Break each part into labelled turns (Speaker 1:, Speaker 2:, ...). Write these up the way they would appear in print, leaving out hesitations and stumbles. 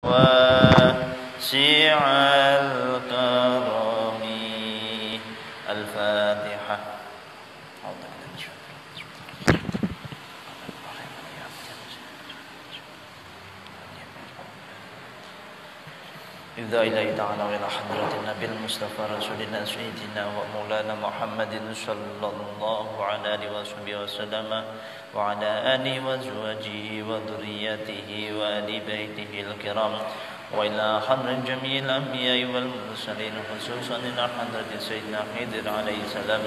Speaker 1: واسع الكرم. الفاتحة. إذا إلهي تعالى وإلى حضرة النبي المصطفى رسولنا سيدنا ومولانا محمد صلى الله عليه وسلم وعلى آله وزوجه وذريته وآل بيته الكرام وإلى حضرة جميع الأنبياء والمرسلين خصوصا إلى حضرة سيدنا خضر عليه السلام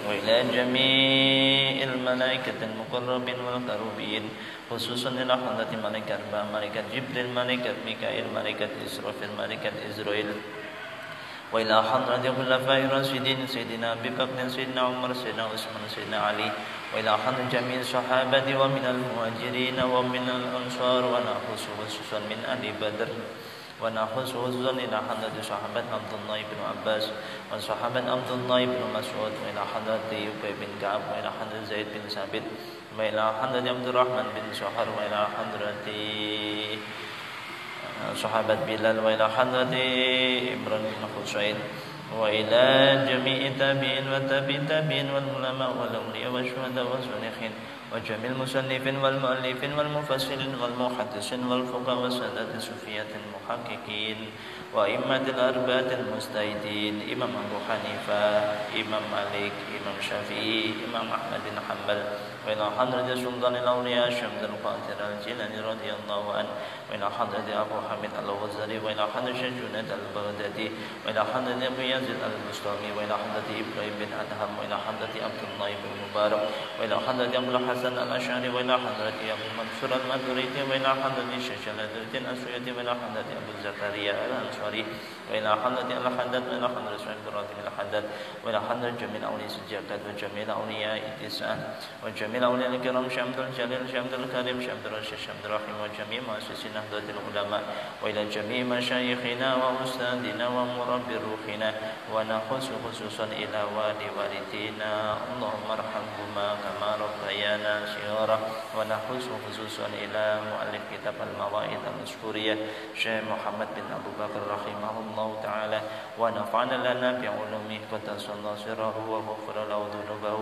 Speaker 1: وإلى جميع الملائكة المقربين والكروبين خصوصا إلى حضرة ملائكة أربعة ملائكة جبريل ملائكة ميكائيل ملائكة إسرافيل ملائكة إسرائيل وإلى حضرة الخلفاء الراشدين سيدنا أبي بكر سيدنا عمر سيدنا عثمان سيدنا علي وإلى حضرة جميع الصحابة ومن المهاجرين ومن الأنصار ونخص خصوصا من أهل بدر ونخص خصوصا إلى حضرة صحابة عبد الله بن عباس وصحابة عبد الله بن مسعود وإلى حضرة أبي بن كعب وإلى حضرة زيد بن ثابت وإلى حضرة عبد الرحمن بن سحر وإلى حضرة صحابة بلال وإلى حضرة إبراهيم بن حسين وإلى جميع التابعين والتابعين والعلماء والأولياء والشهداء والصالحين وجميع المصنفين والمؤلفين والمفسرين والمحدثين والفقهاء والسادة الصوفية المحققين وأئمة الأربعة المجتهدين إمام أبو حنيفة إمام مالك إمام شافعي إمام أحمد بن حنبل وإلى حضرة سلطان الأولياء الشيخ عبد القادر الجيلاني رضي الله عنه وإلى حضرة أبو حامد الغزالي وإلى حضرة الشيخ جنيد البغدادي وإلى حضرة أبو يزيد البسطامي وإلى حضرة إبراهيم بن أدهم وإلى حضرة عبد الله بن مبارك وإلى حضرة أبو الحسن الأشعري وإلى حضرة أبو منصور الماتريدي وإلى حضرة الشيخ جلال الدين السيوطي وإلى حضرة أبو زكريا الأنصاري وإلى حضرة الحداد وإلى حضرة سعيد بن راضي الحداد وإلى حضرة جميع أولياء السجاكات وجميع أولياء التسعة وجميع أولياء الكرام شيخ عبد الجليل شيخ عبد الكريم شيخ عبد الرشيد شيخ عبد الرحيم وجميع مؤسسين نهضة العلماء وإلى جميع مشايخنا وأستاذنا ومربي روحنا ونخص خصوصا إلى والدينا اللهم ارحمهما كما ربيانا صغارا ونخص خصوصا إلى مؤلف كتاب المواعظ المذكورية شيخ محمد بن أبو بكر رحمه الله تعالى ونفعنا لنا بعلومه قدس الله سره وغفر له ذنوبه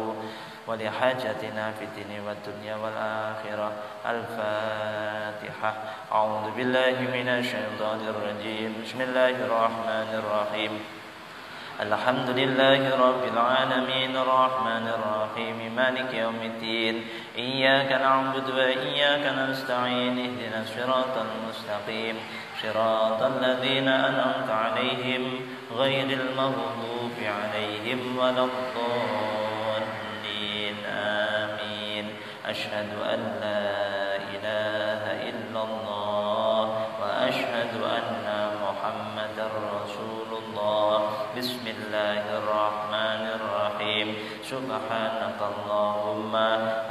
Speaker 1: ولحاجتنا في الدين والدنيا والآخرة. الفاتحة. أعوذ بالله من الشيطان الرجيم. بسم الله الرحمن الرحيم. الحمد لله رب العالمين الرحمن الرحيم مالك يوم الدين إياك نعبد وإياك نستعين اهدنا الصراط المستقيم صراط الذين أنعمت عليهم غير المغضوب عليهم ولا الضالين آمين. أشهد أن لا إله إلا الله وأشهد أن محمدا رسول الله. بسم الله الرحمن الرحيم. سبحانك اللهم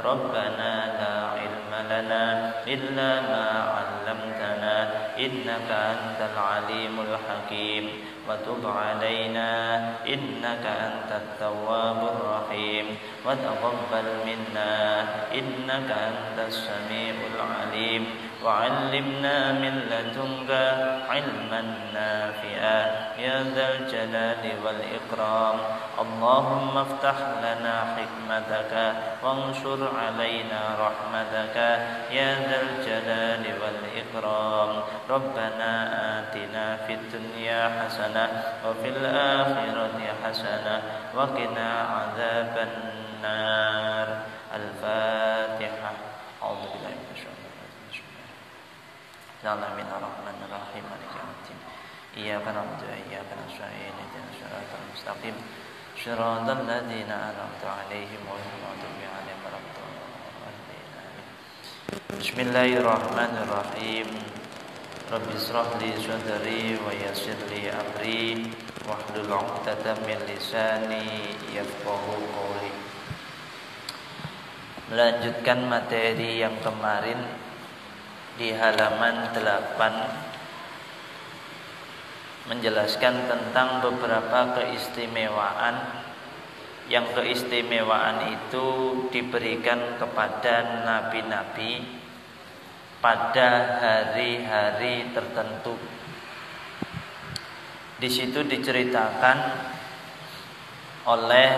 Speaker 1: ربنا لا علم لنا إلا ما علمتنا إنك أنت العليم الحكيم وتب علينا إنك أنت التواب الرحيم وتقبل منا إنك أنت السميع العليم وعلمنا من لدنك علما نافعا يا ذا الجلال والإكرام. اللهم افتح لنا حكمتك وانشر علينا رحمتك يا ذا الجلال والإكرام. ربنا آتنا في الدنيا حسنة وفي الآخرة حسنة وقنا عذاب النار. الفاتحة. أعوذ بالله من الشيطان الرجيم. Bismillahirrahmanirrahim. Maliki yaumiddin. Iyyaka na'budu wa iyyaka nasta'in. Ihdinas siratal mustaqim. Shiratal ladzina an'amta 'alaihim ghairil maghdubi 'alaihim waladdallin. Bismillahirrahmanirrahim. Rabbi israh li sadri wa yassir li amri wahlul 'uqdatam min lisani yafqahu qawli. Melanjutkan materi yang kemarin di halaman 8 menjelaskan tentang beberapa keistimewaan yang keistimewaan itu diberikan kepada nabi-nabi pada hari-hari tertentu. Di situ diceritakan oleh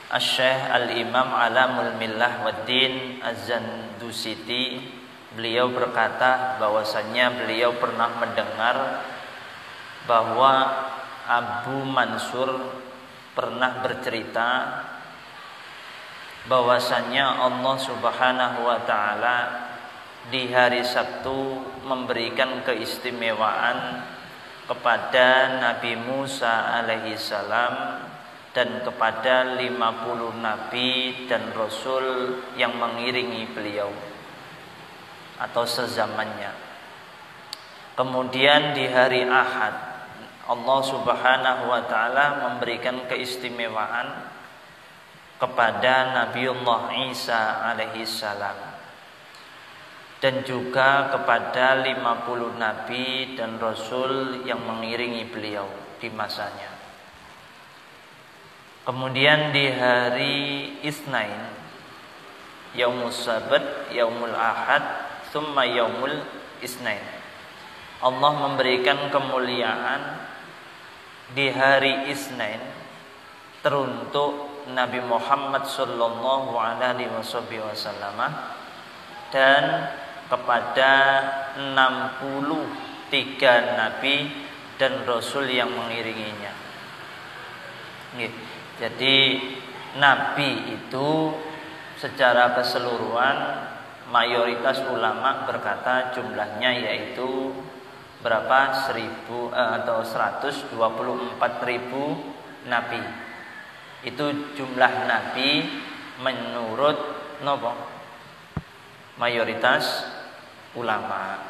Speaker 1: Asy-Syaikh Al-Imam Alamul Millah Waddin Az-Zandusiti. Beliau berkata bahwasannya beliau pernah mendengar bahwa Abu Mansur pernah bercerita bahwasannya Allah Subhanahu wa taala di hari Sabtu memberikan keistimewaan kepada Nabi Musa alaihi salam dan kepada 50 nabi dan rasul yang mengiringi beliau atau sezamannya. Kemudian di hari Ahad Allah Subhanahu wa taala memberikan keistimewaan kepada Nabiullah Isa alaihi salam dan juga kepada 50 nabi dan rasul yang mengiringi beliau di masanya. Kemudian di hari Isnain, Yaumul Sabat, Yaumul Ahad, thumma Yaumul Isnain, Allah memberikan kemuliaan di hari Isnain teruntuk Nabi Muhammad sallallahu alaihi wasallam dan kepada 63 nabi dan rasul yang mengiringinya. Jadi nabi itu secara keseluruhan mayoritas ulama berkata jumlahnya yaitu berapa? 124.000 nabi. Itu jumlah nabi menurut mayoritas ulama.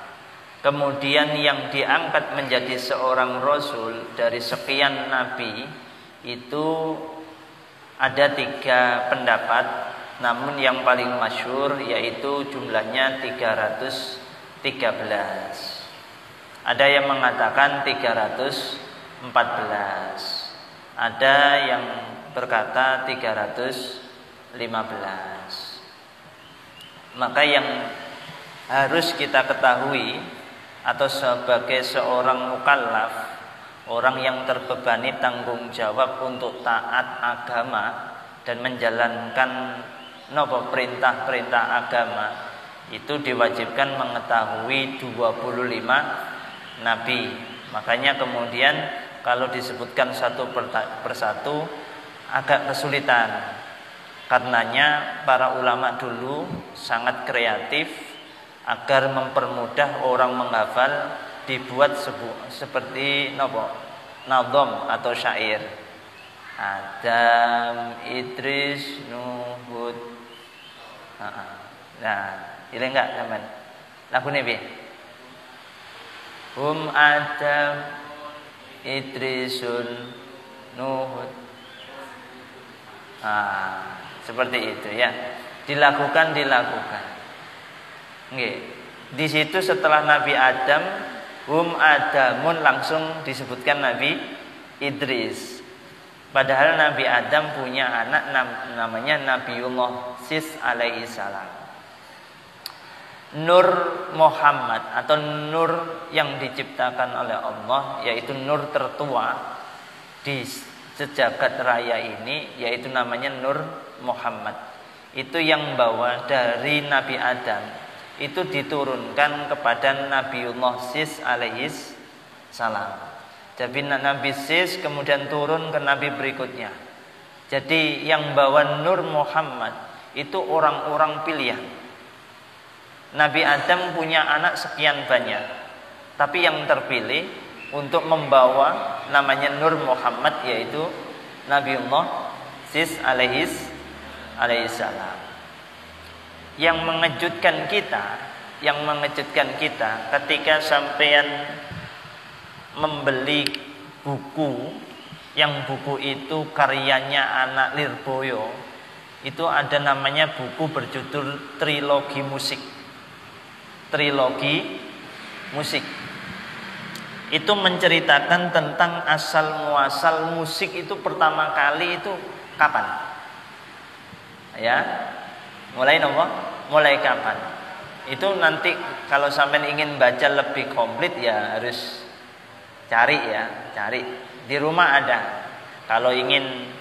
Speaker 1: Kemudian yang diangkat menjadi seorang rasul dari sekian nabi itu ada 3 pendapat, namun yang paling masyhur yaitu jumlahnya 313. Ada yang mengatakan 314, ada yang berkata 315. Maka yang harus kita ketahui atau sebagai seorang mukallaf, orang yang terbebani tanggung jawab untuk taat agama dan menjalankan perintah-perintah agama, itu diwajibkan mengetahui 25 nabi. Makanya kemudian kalau disebutkan satu persatu agak kesulitan. Karenanya para ulama dulu sangat kreatif agar mempermudah orang menghafal, dibuat seperti nadham atau syair. Adam, Idris, Nuh, Hud. Nah, ini enggak teman. Lagu ini piye? Adam, Idrisun, Nuh, Hud. Seperti itu ya. Dilakukan. Nggih. Di situ setelah Nabi Adam, Adamun langsung disebutkan Nabi Idris. Padahal Nabi Adam punya anak namanya Nabiullah Sis alaihi salam. Nur Muhammad atau nur yang diciptakan oleh Allah, yaitu nur tertua di sejagat raya ini, yaitu namanya Nur Muhammad. Itu yang bawa dari Nabi Adam, itu diturunkan kepada Nabiullah Sis alaihi salam. Jadi Nabi Sis kemudian turun ke Nabi berikutnya. Jadi yang bawa Nur Muhammad itu orang-orang pilihan. Nabi Adam punya anak sekian banyak, tapi yang terpilih untuk membawa namanya Nur Muhammad yaitu Nabiullah Sis alaihi salam. Yang mengejutkan kita ketika sampean membeli buku, yang buku itu karyanya anak Lirboyo, itu ada namanya buku berjudul Trilogi Musik. Itu menceritakan tentang asal muasal musik itu pertama kali itu kapan? Ya, mulai kapan? Itu nanti kalau sampean ingin baca lebih komplit ya harus cari. Di rumah ada. Kalau ingin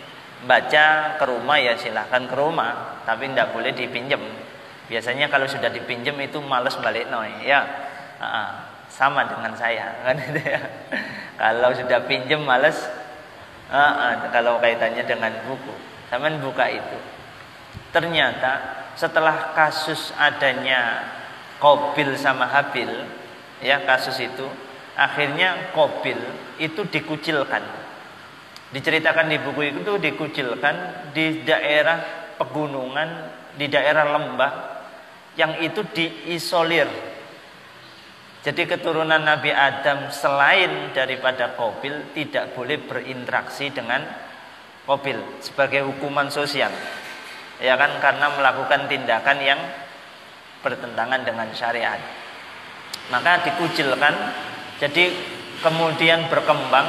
Speaker 1: baca ke rumah ya silahkan ke rumah, tapi tidak boleh dipinjam. Biasanya kalau sudah dipinjam itu males balik ya. Sama dengan saya kan itu ya. Kalau sudah pinjam males. Kalau kaitannya dengan buku, sampean buka itu. Ternyata setelah kasus adanya Qabil sama Habil, ya kasus itu, akhirnya Qabil itu dikucilkan. Diceritakan di buku itu dikucilkan di daerah pegunungan, di daerah lembah yang itu diisolir. Jadi keturunan Nabi Adam selain daripada Qabil tidak boleh berinteraksi dengan Qabil sebagai hukuman sosial. Ya kan, karena melakukan tindakan yang bertentangan dengan syariat. Maka dikucilkan. Jadi kemudian berkembang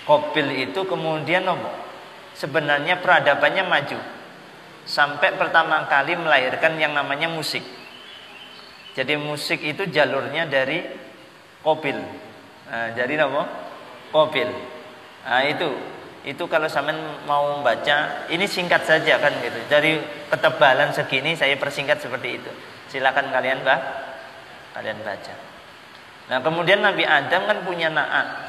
Speaker 1: Qabil itu kemudian sebenarnya peradabannya maju. Sampai pertama kali melahirkan yang namanya musik. Jadi musik itu jalurnya dari Qabil. Jadi Qabil. Itu kalau sampean mau baca, ini singkat saja kan gitu. Dari ketebalan segini saya persingkat seperti itu. Silakan kalian baca. Nah, kemudian Nabi Adam kan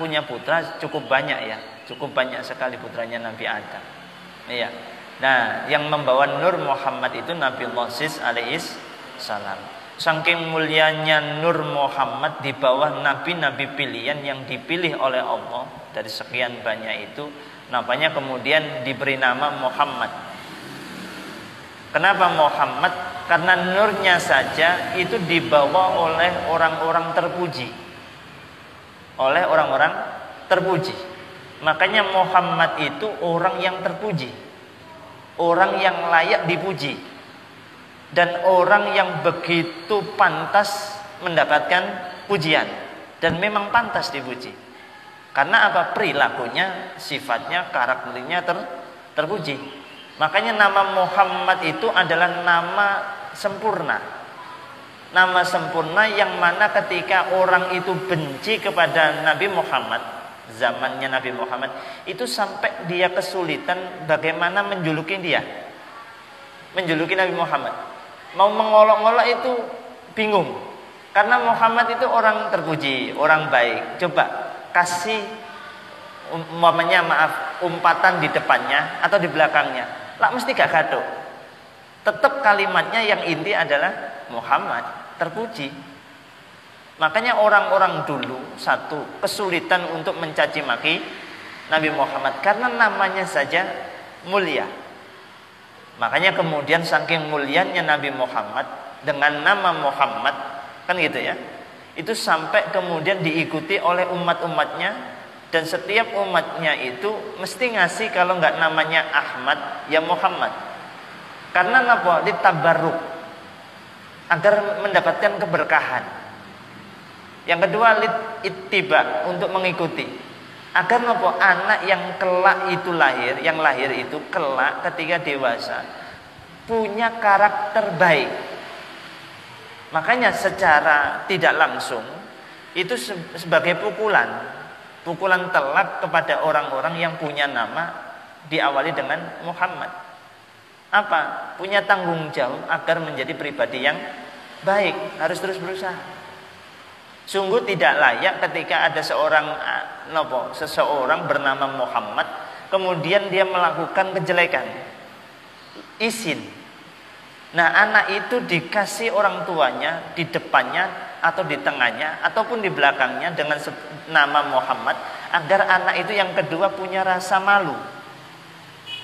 Speaker 1: punya putra cukup banyak ya. Cukup banyak sekali putranya Nabi Adam. Iya. Nah, yang membawa nur Muhammad itu Nabi Moses alaihis salam. Saking mulianya Nur Muhammad di bawah nabi-nabi pilihan yang dipilih oleh Allah dari sekian banyak itu, namanya kemudian diberi nama Muhammad. Kenapa Muhammad? Karena nurnya saja itu dibawa oleh orang-orang terpuji. Oleh orang-orang terpuji. Makanya Muhammad itu orang yang terpuji. Orang yang layak dipuji. Dan orang yang begitu pantas mendapatkan pujian. Dan memang pantas dipuji. Karena apa? Perilakunya, sifatnya, karakternya terpuji. Makanya nama Muhammad itu adalah nama sempurna. Nama sempurna yang mana ketika orang itu benci kepada Nabi Muhammad, zamannya Nabi Muhammad, itu sampai dia kesulitan bagaimana menjuluki dia. Menjuluki Nabi Muhammad. Mau mengolok-olok itu bingung. Karena Muhammad itu orang terpuji, orang baik. Coba kasih umpatan di depannya atau di belakangnya. Lah mesti gak gaduh. Tetap kalimatnya yang inti adalah Muhammad, terpuji. Makanya orang-orang dulu kesulitan untuk mencaci maki Nabi Muhammad karena namanya saja mulia. Makanya kemudian saking mulianya Nabi Muhammad dengan nama Muhammad, kan gitu ya. Itu sampai kemudian diikuti oleh umat-umatnya, dan setiap umatnya itu mesti ngasih kalau nggak namanya Ahmad ya Muhammad. Karena apa? Ditabarruk agar mendapatkan keberkahan. Yang kedua ittiba, untuk mengikuti. Agar apa? Anak yang kelak itu lahir, yang lahir itu kelak ketika dewasa punya karakter baik. Makanya secara tidak langsung itu sebagai pukulan telak kepada orang-orang yang punya nama diawali dengan Muhammad. Apa? Punya tanggung jawab agar menjadi pribadi yang baik, harus terus berusaha. Sungguh tidak layak ketika ada seseorang bernama Muhammad kemudian dia melakukan kejelekan, izin. Nah, anak itu dikasih orang tuanya di depannya atau di tengahnya ataupun di belakangnya dengan nama Muhammad agar anak itu yang kedua punya rasa malu.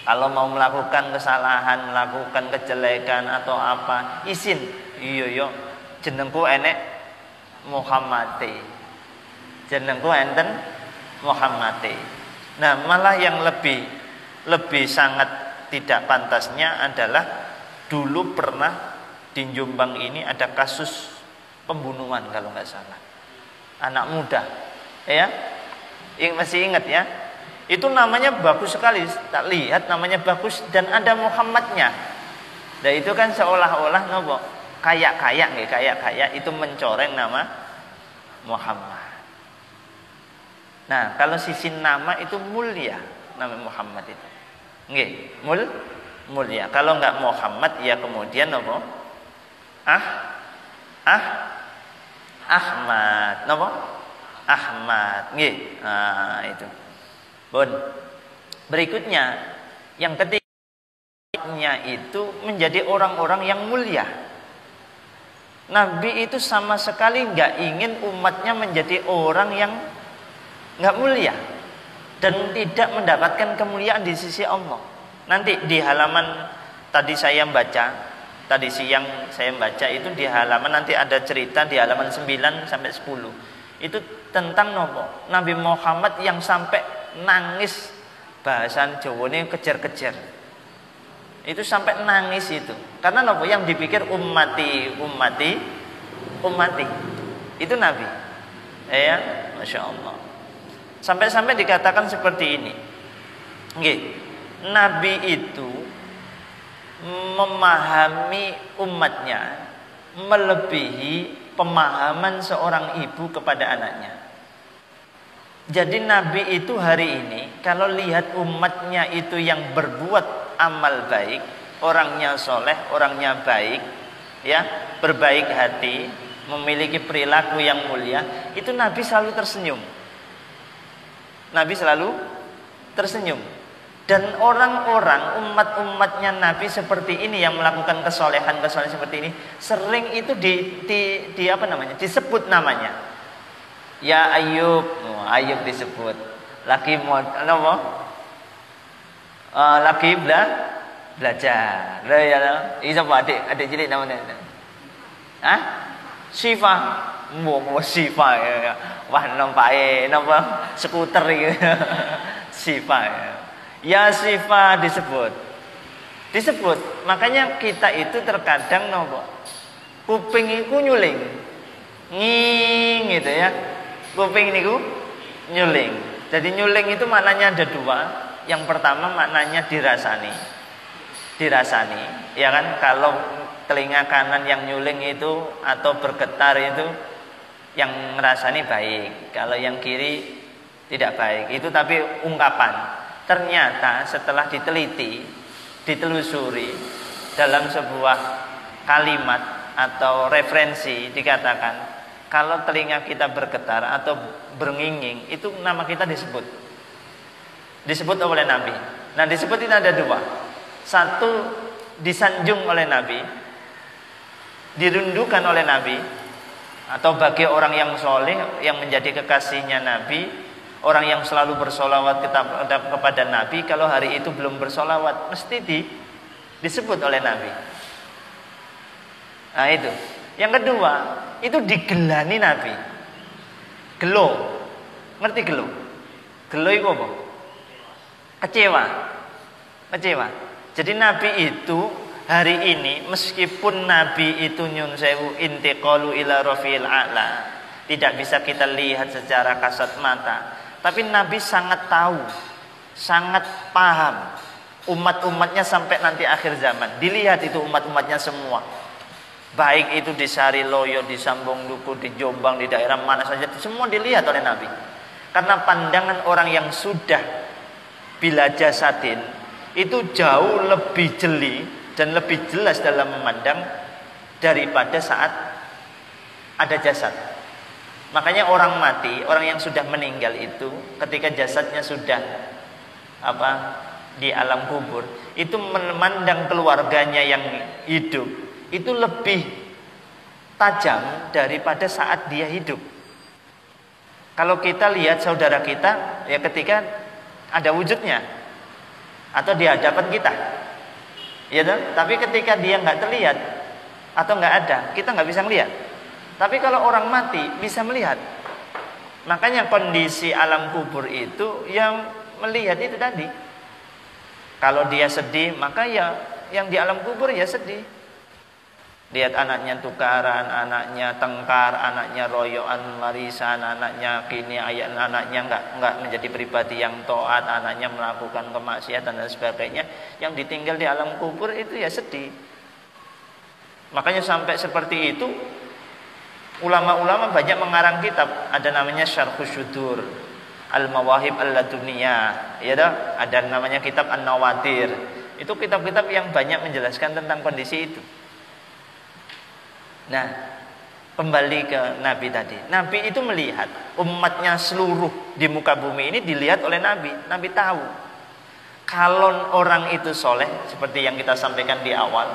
Speaker 1: Kalau mau melakukan kesalahan, melakukan kejelekan atau apa, izin. Iya, jenengku enek Muhammad, jenengku enten Muhammad. Nah, malah yang lebih sangat tidak pantasnya adalah dulu pernah di Jombang ini ada kasus pembunuhan kalau nggak salah, anak muda, ya, masih ingat ya? Itu namanya bagus sekali, tak lihat namanya bagus dan ada Muhammadnya. Dan itu kan seolah-olah kayak itu mencoreng nama Muhammad. Nah, kalau sisi nama itu mulia, nama Muhammad itu. Nggih, mulia. Kalau enggak Muhammad ya kemudian apa? Ahmad. Napa? Ahmad. Nggih. Nah, itu. Pun. Berikutnya yang ketiganya itu menjadi orang-orang yang mulia. Nabi itu sama sekali enggak ingin umatnya menjadi orang yang enggak mulia dan tidak mendapatkan kemuliaan di sisi Allah. Nanti di halaman tadi siang saya baca itu di halaman nanti ada cerita di halaman 9 sampai 10. Itu tentang nopo? Nabi Muhammad yang sampai nangis, bahasan Jawa ini kejar-kejar. Itu sampai nangis itu. Karena nopo? Yang dipikir ummati. Itu Nabi. Ya, Masya Allah. Sampai-sampai dikatakan seperti ini. Nggih. Nabi itu memahami umatnya melebihi pemahaman seorang ibu kepada anaknya. Jadi Nabi itu hari ini kalau lihat umatnya itu yang berbuat amal baik, orangnya soleh, orangnya baik, ya, berbaik hati, memiliki perilaku yang mulia, itu Nabi selalu tersenyum. Nabi selalu tersenyum. Dan orang-orang umat-umatnya Nabi seperti ini yang melakukan kesolehan seperti ini sering itu disebut namanya. Ya Ayub, Ayub disebut. Lagi belajar. Lah ya, ini siapa adik cilik namanya? Syifa. Mau Syifa ya. Wah nampake napa skuter iki. Syifa ya. Ya Syifa disebut. Makanya kita itu terkadang nopo kuping iku nyuling. Nging gitu ya. Kuping niku nyuling. Jadi nyuling itu maknanya ada dua. Yang pertama maknanya dirasani. Ya kan, kalau telinga kanan yang nyuling itu atau bergetar itu yang ngerasani baik. Kalau yang kiri tidak baik. Itu tapi ungkapan. Ternyata setelah ditelusuri dalam sebuah kalimat atau referensi dikatakan kalau telinga kita bergetar atau berngiing itu nama kita disebut oleh Nabi. Nah disebut itu ada dua. Satu disanjung oleh Nabi, dirundukan oleh Nabi, atau bagi orang yang soleh yang menjadi kekasihnya Nabi, orang yang selalu bersolawat kepada Nabi, kalau hari itu belum bersolawat mesti disebut oleh Nabi. Nah itu. Yang kedua, itu digelani Nabi. Gelo. Ngerti gelo? Gelo itu apa? Kecewa. Jadi Nabi itu hari ini meskipun Nabi itu nyun sewu intiqalu ila rafiil a'la, tidak bisa kita lihat secara kasat mata. Tapi Nabi sangat tahu, sangat paham umat-umatnya sampai nanti akhir zaman. Dilihat itu umat-umatnya semua. Baik itu di Sariloyo, di Sambong Duku, di Jombang, di daerah mana saja, semua dilihat oleh Nabi. Karena pandangan orang yang sudah bila jasadin itu jauh lebih jeli dan lebih jelas dalam memandang daripada saat ada jasad. Makanya orang mati, orang yang sudah meninggal itu ketika jasadnya sudah di alam kubur, itu memandang keluarganya yang hidup itu lebih tajam daripada saat dia hidup. Kalau kita lihat saudara kita ya ketika ada wujudnya atau di hadapan kita. Ya kan? Tapi ketika dia nggak terlihat atau nggak ada, kita nggak bisa melihat. Tapi kalau orang mati bisa melihat. Makanya kondisi alam kubur itu yang melihat itu tadi. Kalau dia sedih, maka ya yang di alam kubur ya sedih. Lihat anaknya tukaran, anaknya tengkar, anaknya royoan warisan, anaknya kini anaknya enggak menjadi pribadi yang taat, anaknya melakukan kemaksiatan dan sebagainya. Yang ditinggal di alam kubur itu ya sedih. Makanya sampai seperti itu ulama-ulama banyak mengarang kitab, ada namanya Syarhus Syudur, Al-Mawahib Al-Laduniyah, ya dah, ada namanya kitab An-Nawatir. Itu kitab-kitab yang banyak menjelaskan tentang kondisi itu. Nah, kembali ke Nabi tadi. Nabi itu melihat umatnya seluruh di muka bumi ini dilihat oleh Nabi. Nabi tahu kalau orang itu soleh, seperti yang kita sampaikan di awal,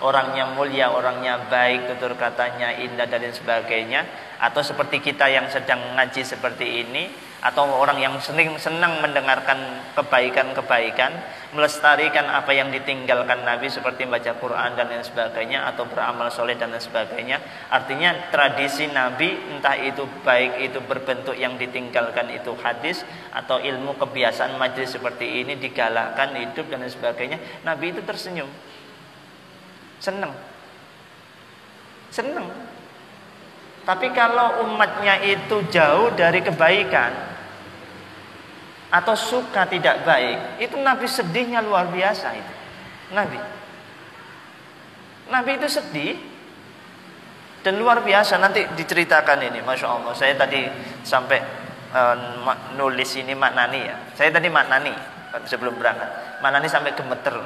Speaker 1: orangnya mulia, orangnya baik, tutur katanya indah dan lain sebagainya, atau seperti kita yang sedang ngaji seperti ini, atau orang yang senang mendengarkan kebaikan-kebaikan, melestarikan apa yang ditinggalkan Nabi seperti baca Quran dan lain sebagainya, atau beramal soleh dan lain sebagainya. Artinya tradisi Nabi, entah itu baik itu berbentuk yang ditinggalkan itu hadis, atau ilmu kebiasaan majlis seperti ini digalakkan hidup dan lain sebagainya, Nabi itu tersenyum, senang. Tapi kalau umatnya itu jauh dari kebaikan atau suka tidak baik, itu Nabi sedihnya luar biasa itu. Nabi itu sedih dan luar biasa. Nanti diceritakan ini, Masya Allah. Saya tadi sampai nulis ini maknani ya. Saya tadi maknani sebelum berangkat. Maknani sampai gemeter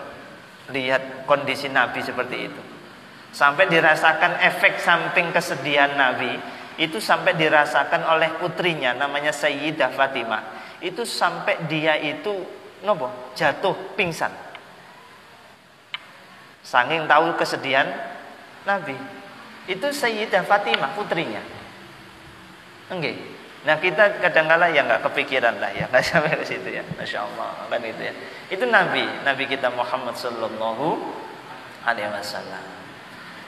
Speaker 1: lihat kondisi Nabi seperti itu. Sampai dirasakan efek samping kesedihan Nabi itu sampai dirasakan oleh putrinya namanya Sayyidah Fatimah. Itu sampai dia itu jatuh pingsan. Saking tahu kesedihan Nabi. Itu Sayyidah Fatimah putrinya. Enggak. Nah kita kadang-kala ya nggak kepikiran lah ya, nggak sampai ke situ ya. Masya Allah kan itu ya. Itu Nabi kita Muhammad Sallallahu Alaihi Wasallam.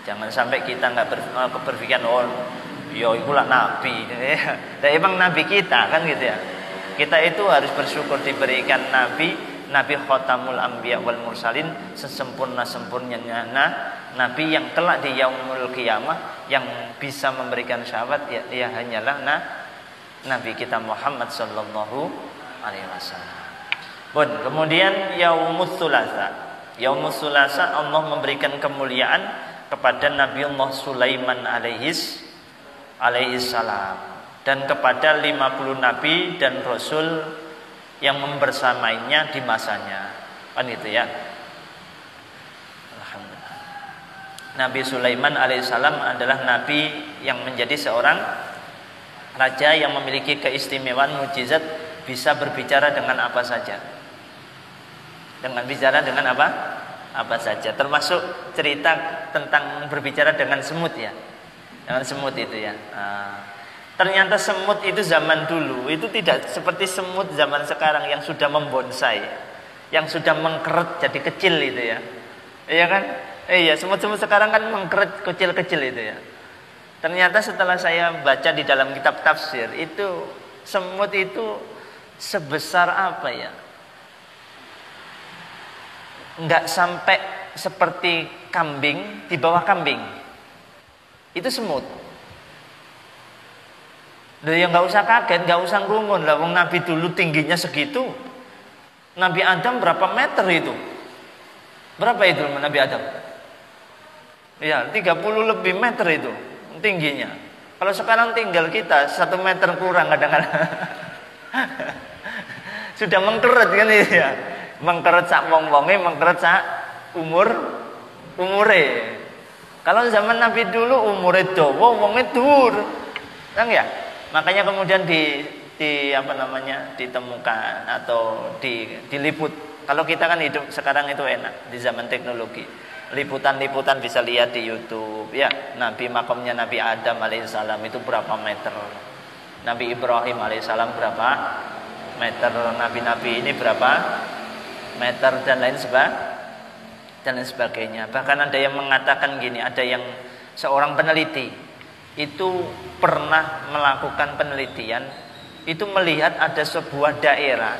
Speaker 1: Jangan sampai kita nggak berpikiran yo itulah Nabi. Dan emang Nabi kita kan gitu ya. Kita itu harus bersyukur diberikan Nabi Khotamul Anbiya wal Mursalin, sesempurna-sempurnanya Nabi yang kelak di yaumul qiyamah yang bisa memberikan syafaat ya hanyalah Nabi kita Muhammad Sallallahu Alaihi Wasallam. Kemudian Yaumul Tsulatsa. Yaumul Tsulatsa Allah memberikan kemuliaan kepada Nabiullah Sulaiman alaihis salam dan kepada 50 nabi dan rasul yang membersamainya di masanya. Kan itu ya. Alhamdulillah. Nabi Sulaiman alaihissalam adalah nabi yang menjadi seorang raja yang memiliki keistimewaan mukjizat, bisa berbicara dengan apa saja. Dengan apa saja, termasuk cerita tentang berbicara dengan semut ya, dengan semut itu ya. Ternyata semut itu zaman dulu itu tidak seperti semut zaman sekarang yang sudah membonsai, yang sudah mengkeret jadi kecil itu ya, iya kan? Iya, semut-semut sekarang kan mengkeret kecil-kecil itu ya. Ternyata setelah saya baca di dalam kitab tafsir itu semut itu sebesar apa ya? Enggak sampai seperti kambing, di bawah kambing. Itu semut. Loh ya enggak usah kaget, enggak usah ngurungun lah. Wong Nabi dulu tingginya segitu. Nabi Adam berapa meter itu? Berapa itu Nabi Adam? Ya 30 lebih meter itu tingginya. Kalau sekarang tinggal kita 1 meter kurang kadang-kadang. Sudah mengkeret kan itu ya. Mengkeret sak wong-wonge, mengkeret sak umure. Kalau zaman Nabi dulu umure dawa, wonge dhuwur. Kan ya? Makanya kemudian ditemukan atau diliput. Kalau kita kan hidup sekarang itu enak di zaman teknologi. Liputan-liputan bisa lihat di YouTube ya. Makamnya Nabi Adam alaihissalam itu berapa meter? Nabi Ibrahim alaihissalam berapa meter? Nabi-nabi ini berapa meter dan lain sebagainya. Bahkan ada yang mengatakan gini, ada yang seorang peneliti itu pernah melakukan penelitian, itu melihat ada sebuah daerah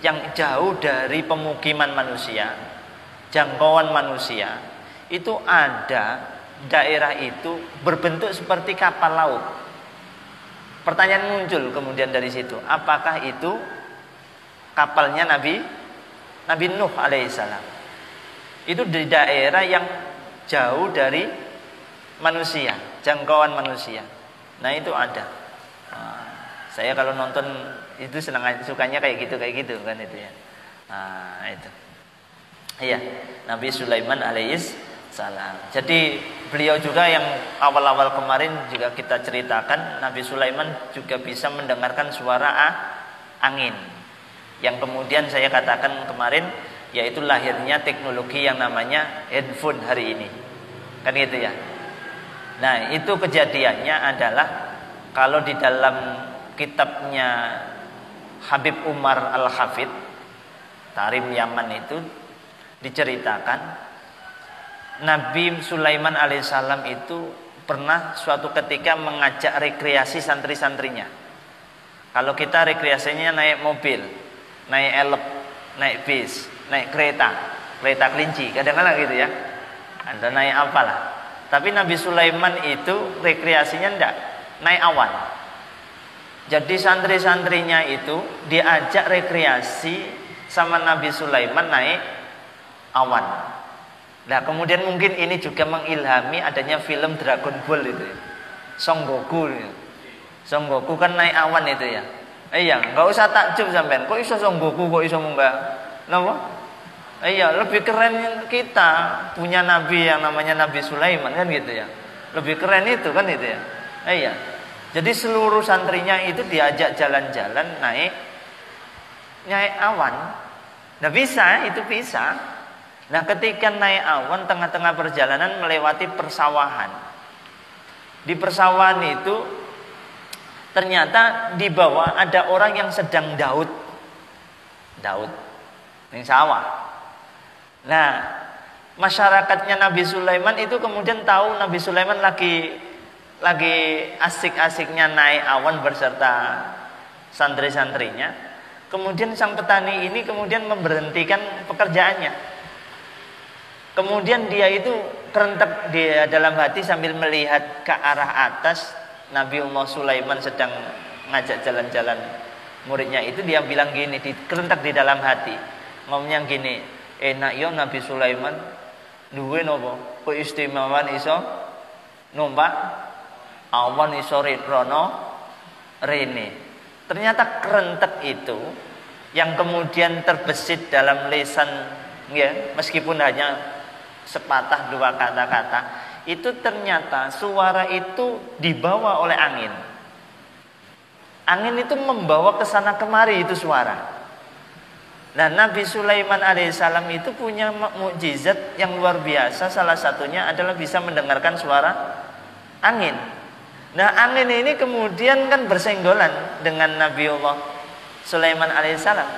Speaker 1: yang jauh dari pemukiman manusia, jangkauan manusia. Itu ada daerah itu berbentuk seperti kapal laut. Pertanyaan muncul kemudian dari situ, apakah itu kapalnya Nabi Nuh alaihissalam? Itu di daerah yang jauh dari manusia, jangkauan manusia. Nah itu ada. Nah, saya kalau nonton itu sukanya kayak gitu kan itu ya. Nah itu. Iya, Nabi Sulaiman alaihissalam. Jadi beliau juga yang awal-awal kemarin juga kita ceritakan, Nabi Sulaiman juga bisa mendengarkan suara angin. Yang kemudian saya katakan kemarin, yaitu lahirnya teknologi yang namanya handphone hari ini. Kan gitu ya. Nah, itu kejadiannya adalah kalau di dalam kitabnya Habib Umar Al-Hafidh, Tarim Yaman itu diceritakan Nabi Sulaiman alaihissalam itu pernah suatu ketika mengajak rekreasi santri-santrinya. Kalau kita rekreasinya naik mobil, naik elep, naik bis, naik kereta kelinci, kadang-kadang gitu ya. Anda naik apalah. Tapi Nabi Sulaiman itu rekreasinya enggak, naik awan. Jadi santri-santrinya itu diajak rekreasi sama Nabi Sulaiman naik awan. Nah kemudian mungkin ini juga mengilhami adanya film Dragon Ball itu ya. Son Goku kan naik awan itu ya. Iya, nggak usah takjub sampean. Kok iso Son Goku kok iso munggah? Napa? Iya, lebih keren kita punya nabi yang namanya Nabi Sulaiman kan gitu ya. Lebih keren itu kan itu ya. Iya. Jadi seluruh santrinya itu diajak jalan-jalan naik awan. Nah bisa, itu bisa. Nah ketika naik awan tengah-tengah perjalanan melewati persawahan. Di persawahan itu ternyata di bawah ada orang yang sedang daud di sawah. Nah masyarakatnya Nabi Sulaiman itu kemudian tahu Nabi Sulaiman lagi asik-asiknya naik awan berserta santri-santrinya. Kemudian sang petani ini kemudian memberhentikan pekerjaannya. Kemudian dia itu kerentek di dalam hati sambil melihat ke arah atas. Nabiullah Sulaiman sedang ngajak jalan-jalan muridnya itu, dia bilang gini, kerentek di dalam hati. Ngomongnya gini, enak yo Nabi Sulaiman duwe napa keistimewaan iso numpak awan iso rono rene. Ternyata kerentek itu yang kemudian terbesit dalam lisan ya, meskipun hanya sepatah dua kata-kata, itu ternyata suara itu dibawa oleh angin. Angin itu membawa ke sana kemari itu suara. Nah, Nabi Sulaiman alaihissalam itu punya mukjizat yang luar biasa. Salah satunya adalah bisa mendengarkan suara angin. Nah, angin ini kemudian kan bersenggolan dengan Nabiullah Sulaiman alaihissalam.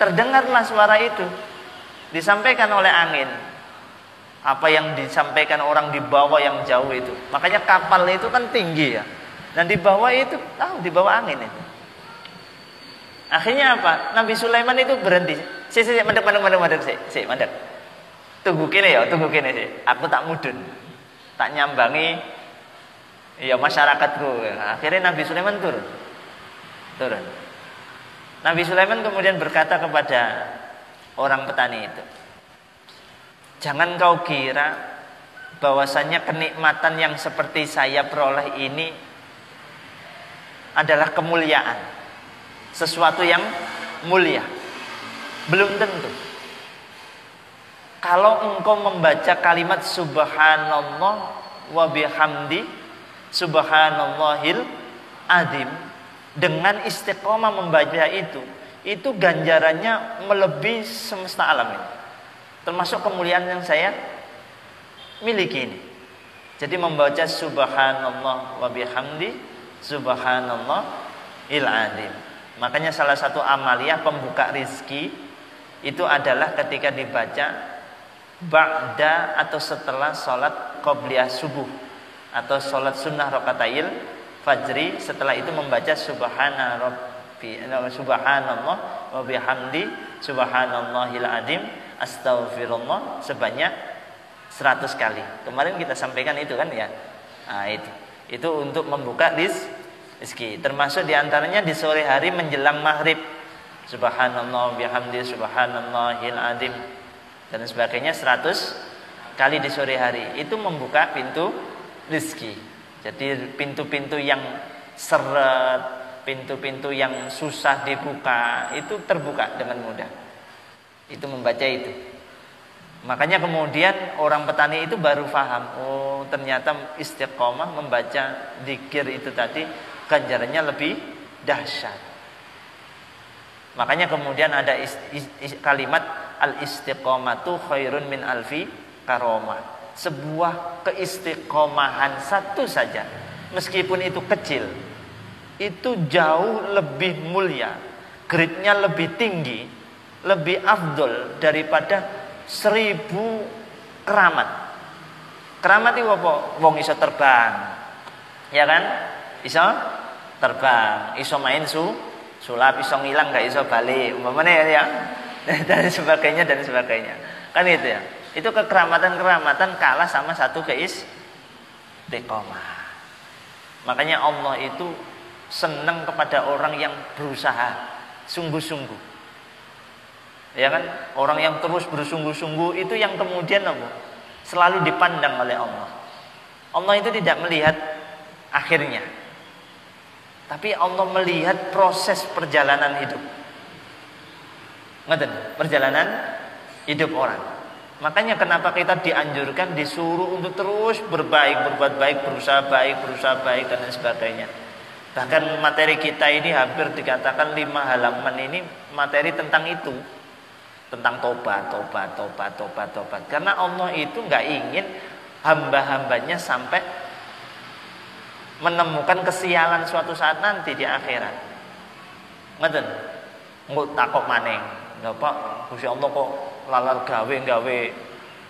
Speaker 1: Terdengarlah suara itu disampaikan oleh angin. Apa yang disampaikan orang di bawah yang jauh itu. Makanya kapal itu kan tinggi ya. Dan di bawah itu tahu di bawah angin itu. Akhirnya apa? Nabi Sulaiman itu berhenti. Mandek. Mandek. Tunggu kene sih. Aku tak mudun. Tak nyambangi ya masyarakatku. Akhirnya Nabi Sulaiman turun. Nabi Sulaiman kemudian berkata kepada orang petani itu, jangan kau kira bahwasannya kenikmatan yang seperti saya peroleh ini adalah kemuliaan, sesuatu yang mulia. Belum tentu. Kalau engkau membaca kalimat subhanallah wa bihamdi subhanallahil azim dengan istiqomah membaca itu ganjarannya melebihi semesta alam ini. Termasuk kemuliaan yang saya miliki ini. Jadi membaca subhanallah wa bihamdi subhanallahil azim. Makanya salah satu amaliyah pembuka rizki itu adalah ketika dibaca ba'da atau setelah sholat qobliyah subuh atau sholat sunnah rakaatail fajri. Setelah itu membaca subhanallah wa bihamdi subhanallahil azim astaghfirullah sebanyak 100 kali. Kemarin kita sampaikan itu kan ya. Nah, itu untuk membuka rizki. Termasuk diantaranya di sore hari menjelang maghrib. Subhanallah bihamdi subhanallahil azim dan sebagainya 100 kali di sore hari. Itu membuka pintu rizki. Jadi pintu-pintu yang seret, pintu-pintu yang susah dibuka itu terbuka dengan mudah. Itu membaca itu. Makanya kemudian orang petani itu baru paham, oh ternyata istiqomah membaca zikir itu tadi ganjarannya lebih dahsyat. Makanya kemudian ada kalimat al-istiqomatu khairun min alfi karomah. Sebuah keistiqomahan satu saja, meskipun itu kecil, itu jauh lebih mulia, grade-nya lebih tinggi, lebih afdol daripada 1000 keramat. Keramat itu apa? Wong iso terbang, ya kan? Iso terbang, iso main sulap, iso ngilang, gak iso balik, umpamanya ya, dan sebagainya dan sebagainya. Kan itu ya. Itu kekeramatan-keramatan kalah sama satu istiqomah. Makanya Allah itu senang kepada orang yang berusaha sungguh-sungguh. Ya kan? Orang yang terus bersungguh-sungguh itu yang kemudian apa? Selalu dipandang oleh Allah. Allah itu tidak melihat akhirnya, tapi Allah melihat proses perjalanan hidup. Ngerti? Perjalanan hidup orang. Makanya kenapa kita dianjurkan, disuruh untuk terus berbaik, berbuat baik, berusaha baik dan lain sebagainya. Bahkan materi kita ini hampir dikatakan 5 halaman ini materi tentang itu. Tentang tobat. Karena Allah itu nggak ingin hamba-hambanya sampai menemukan kesialan suatu saat nanti di akhirat. Ngeten? Nggak takok maning. Nggak Pak, Gusti Allah kok lalar gawe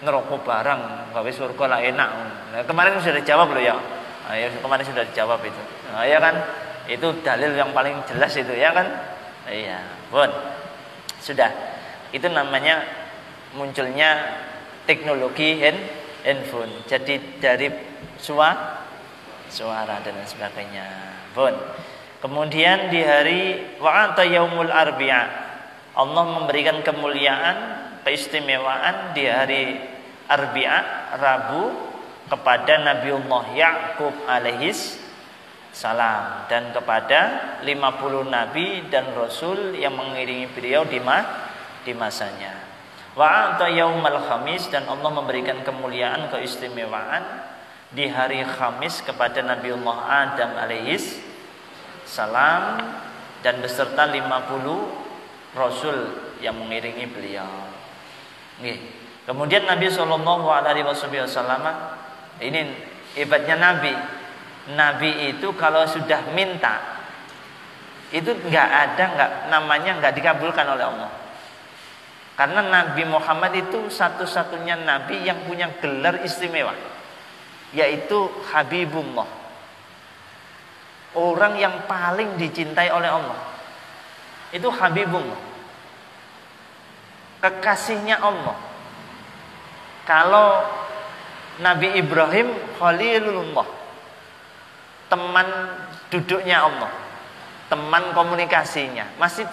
Speaker 1: neraka barang, gawe surga lah enak. Nah, kemarin sudah dijawab loh ya. Kemarin sudah dijawab itu. Nah, ya kan? Itu dalil yang paling jelas itu ya kan? Iya, bon. Sudah. Itu namanya munculnya teknologi handphone. Jadi dari suara dan sebagainya. Bon. Kemudian di hari wa'ata yaumul arbi'a, Allah memberikan kemuliaan, keistimewaan di hari Arbi'a, Rabu, kepada Nabiullah Ya'qub alaihis salam, dan kepada 50 nabi dan rasul yang mengiringi beliau di masanya. Wa'ata yaumal khamis, dan Allah memberikan kemuliaan, keistimewaan di hari Khamis kepada Nabiullah Adam alaihis salam dan beserta 50 Rasul yang mengiringi beliau. Kemudian Nabi Shallallahu Alaihi Wasallam, ini hebatnya Nabi. Nabi itu kalau sudah minta, itu nggak dikabulkan oleh Allah. Karena Nabi Muhammad itu satu-satunya Nabi yang punya gelar istimewa, yaitu Habibullah, orang yang paling dicintai oleh Allah. Itu Habibullah, kekasihnya Allah. Kalau Nabi Ibrahim Khalilullah, teman duduknya Allah, teman komunikasinya, masih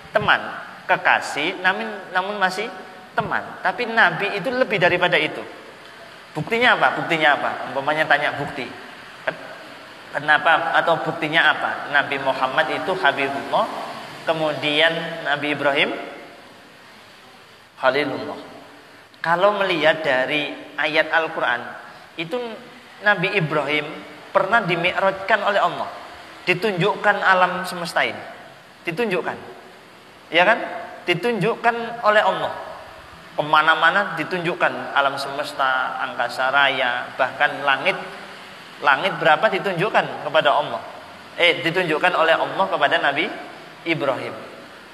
Speaker 1: teman, kekasih, namun masih teman. Tapi Nabi itu lebih daripada itu. Buktinya apa? Umpamanya tanya bukti. Kenapa atau buktinya apa? Nabi Muhammad itu Habibullah, kemudian Nabi Ibrahim Khalilullah. Kalau melihat dari ayat Al-Quran, itu Nabi Ibrahim pernah dimi'rajkan oleh Allah, ditunjukkan alam semesta ini, ditunjukkan, ya kan? Ditunjukkan oleh Allah, kemana-mana ditunjukkan alam semesta, angkasa raya, bahkan langit berapa ditunjukkan kepada Allah. Ditunjukkan oleh Allah kepada Nabi Ibrahim.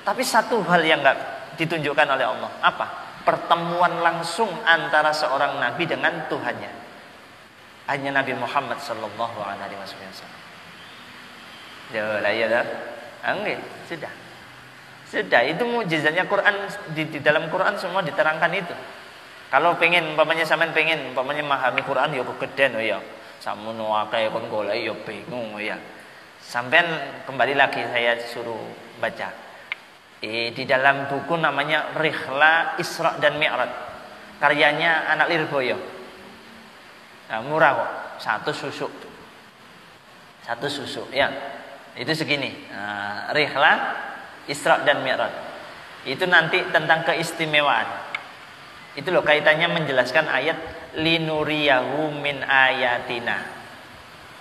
Speaker 1: Tapi satu hal yang enggak ditunjukkan oleh Allah, apa? Pertemuan langsung antara seorang nabi dengan Tuhannya. Hanya Nabi Muhammad sallallahu alaihi wasallam. Ya dah. Enggak, sudah itu mukjizatnya Quran, di dalam Quran semua diterangkan itu. Kalau sampean pengen memahami Quran ya kegeden ya. Samono akeh kon golek ya bingung ya. Sampean kembali lagi saya suruh baca. Di dalam buku namanya Rihla Isra dan Mi'raj. Karyanya anak Lirboyo. Nah, murah kok. satu susuk. Satu susuk ya. Itu segini. Rihlah Isra dan Mi'raj. Itu nanti tentang keistimewaan. Itu loh kaitannya menjelaskan ayat linuriyahu min ayatina.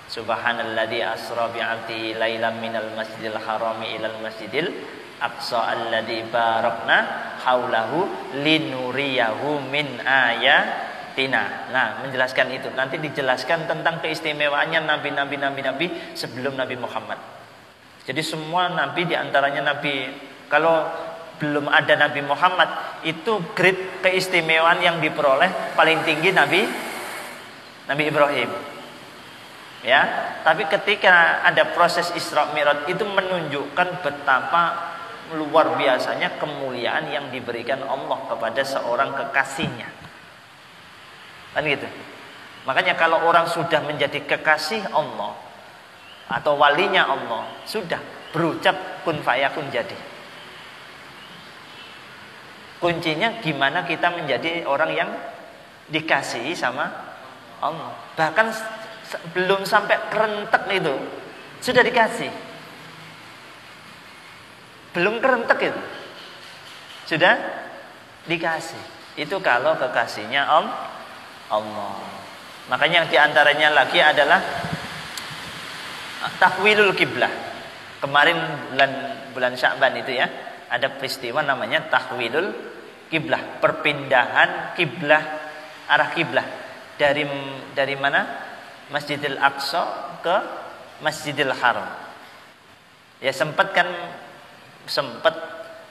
Speaker 1: Subhanalladzi asra bi 'abdihi lailan minal masjidil harami ilal masjidil aqsa alladzi barakna haulahu linuriyahu min ayatina. Nah, menjelaskan itu. Nanti dijelaskan tentang keistimewaannya nabi sebelum Nabi Muhammad. Jadi semua nabi diantaranya nabi, kalau belum ada Nabi Muhammad, itu grade keistimewaan yang diperoleh paling tinggi Nabi Ibrahim. Ya, tapi ketika ada proses Isra Mi'raj itu menunjukkan betapa luar biasanya kemuliaan yang diberikan Allah kepada seorang kekasihnya. Kan gitu. Makanya kalau orang sudah menjadi kekasih Allah atau walinya Allah, sudah berucap kun fayakun jadi. Kuncinya gimana kita menjadi orang yang dikasihi sama Allah. Bahkan belum sampai kerentek itu sudah dikasih. Belum kerentek itu sudah dikasih. Itu kalau kekasihnya Allah. Makanya yang diantaranya lagi adalah tahwilul kiblah. Kemarin bulan Sya'ban itu ya, ada peristiwa namanya tahwilul kiblah, perpindahan kiblah, arah kiblah dari mana? Masjidil Aqsa ke Masjidil Haram. Ya sempat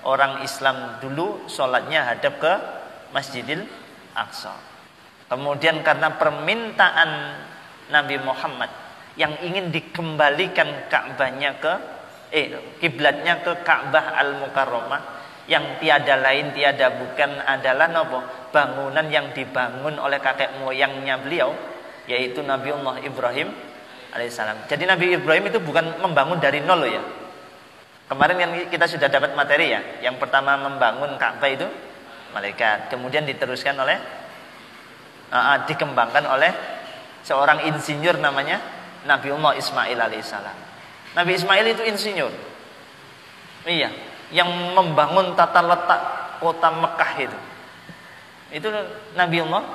Speaker 1: orang Islam dulu sholatnya hadap ke Masjidil Aqsa. Kemudian karena permintaan Nabi Muhammad yang ingin dikembalikan Ka'bahnya kiblatnya ke Ka'bah Al-Mukarramah, yang tiada lain tiada bukan adalah bangunan yang dibangun oleh kakek moyangnya beliau, yaitu Nabiullah Ibrahim alaihissalam. Jadi Nabi Ibrahim itu bukan membangun dari nol ya. Kemarin yang kita sudah dapat materi ya. Yang pertama membangun Ka'bah itu malaikat, kemudian diteruskan oleh dikembangkan oleh seorang insinyur namanya Nabiullah Ismail alaihissalam. Nabi Ismail itu insinyur. Iya, yang membangun tata letak kota Mekah itu. Itu Nabiullah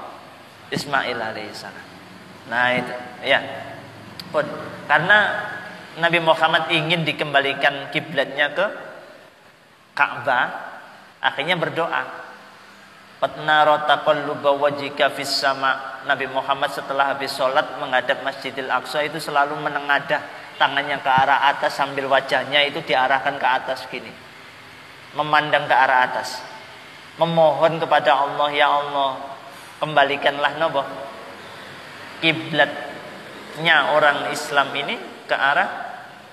Speaker 1: Ismail alaihissalam. Nah itu ya. Karena Nabi Muhammad ingin dikembalikan kiblatnya ke Ka'bah, akhirnya berdoa. Qad nara taqalluba wajhika fis sama. Nabi Muhammad setelah habis sholat menghadap Masjidil Aqsa itu selalu menengadah tangannya ke arah atas sambil wajahnya itu diarahkan ke atas gini, memandang ke arah atas, memohon kepada Allah, ya Allah, kembalikanlah kiblatnya orang Islam ini ke arah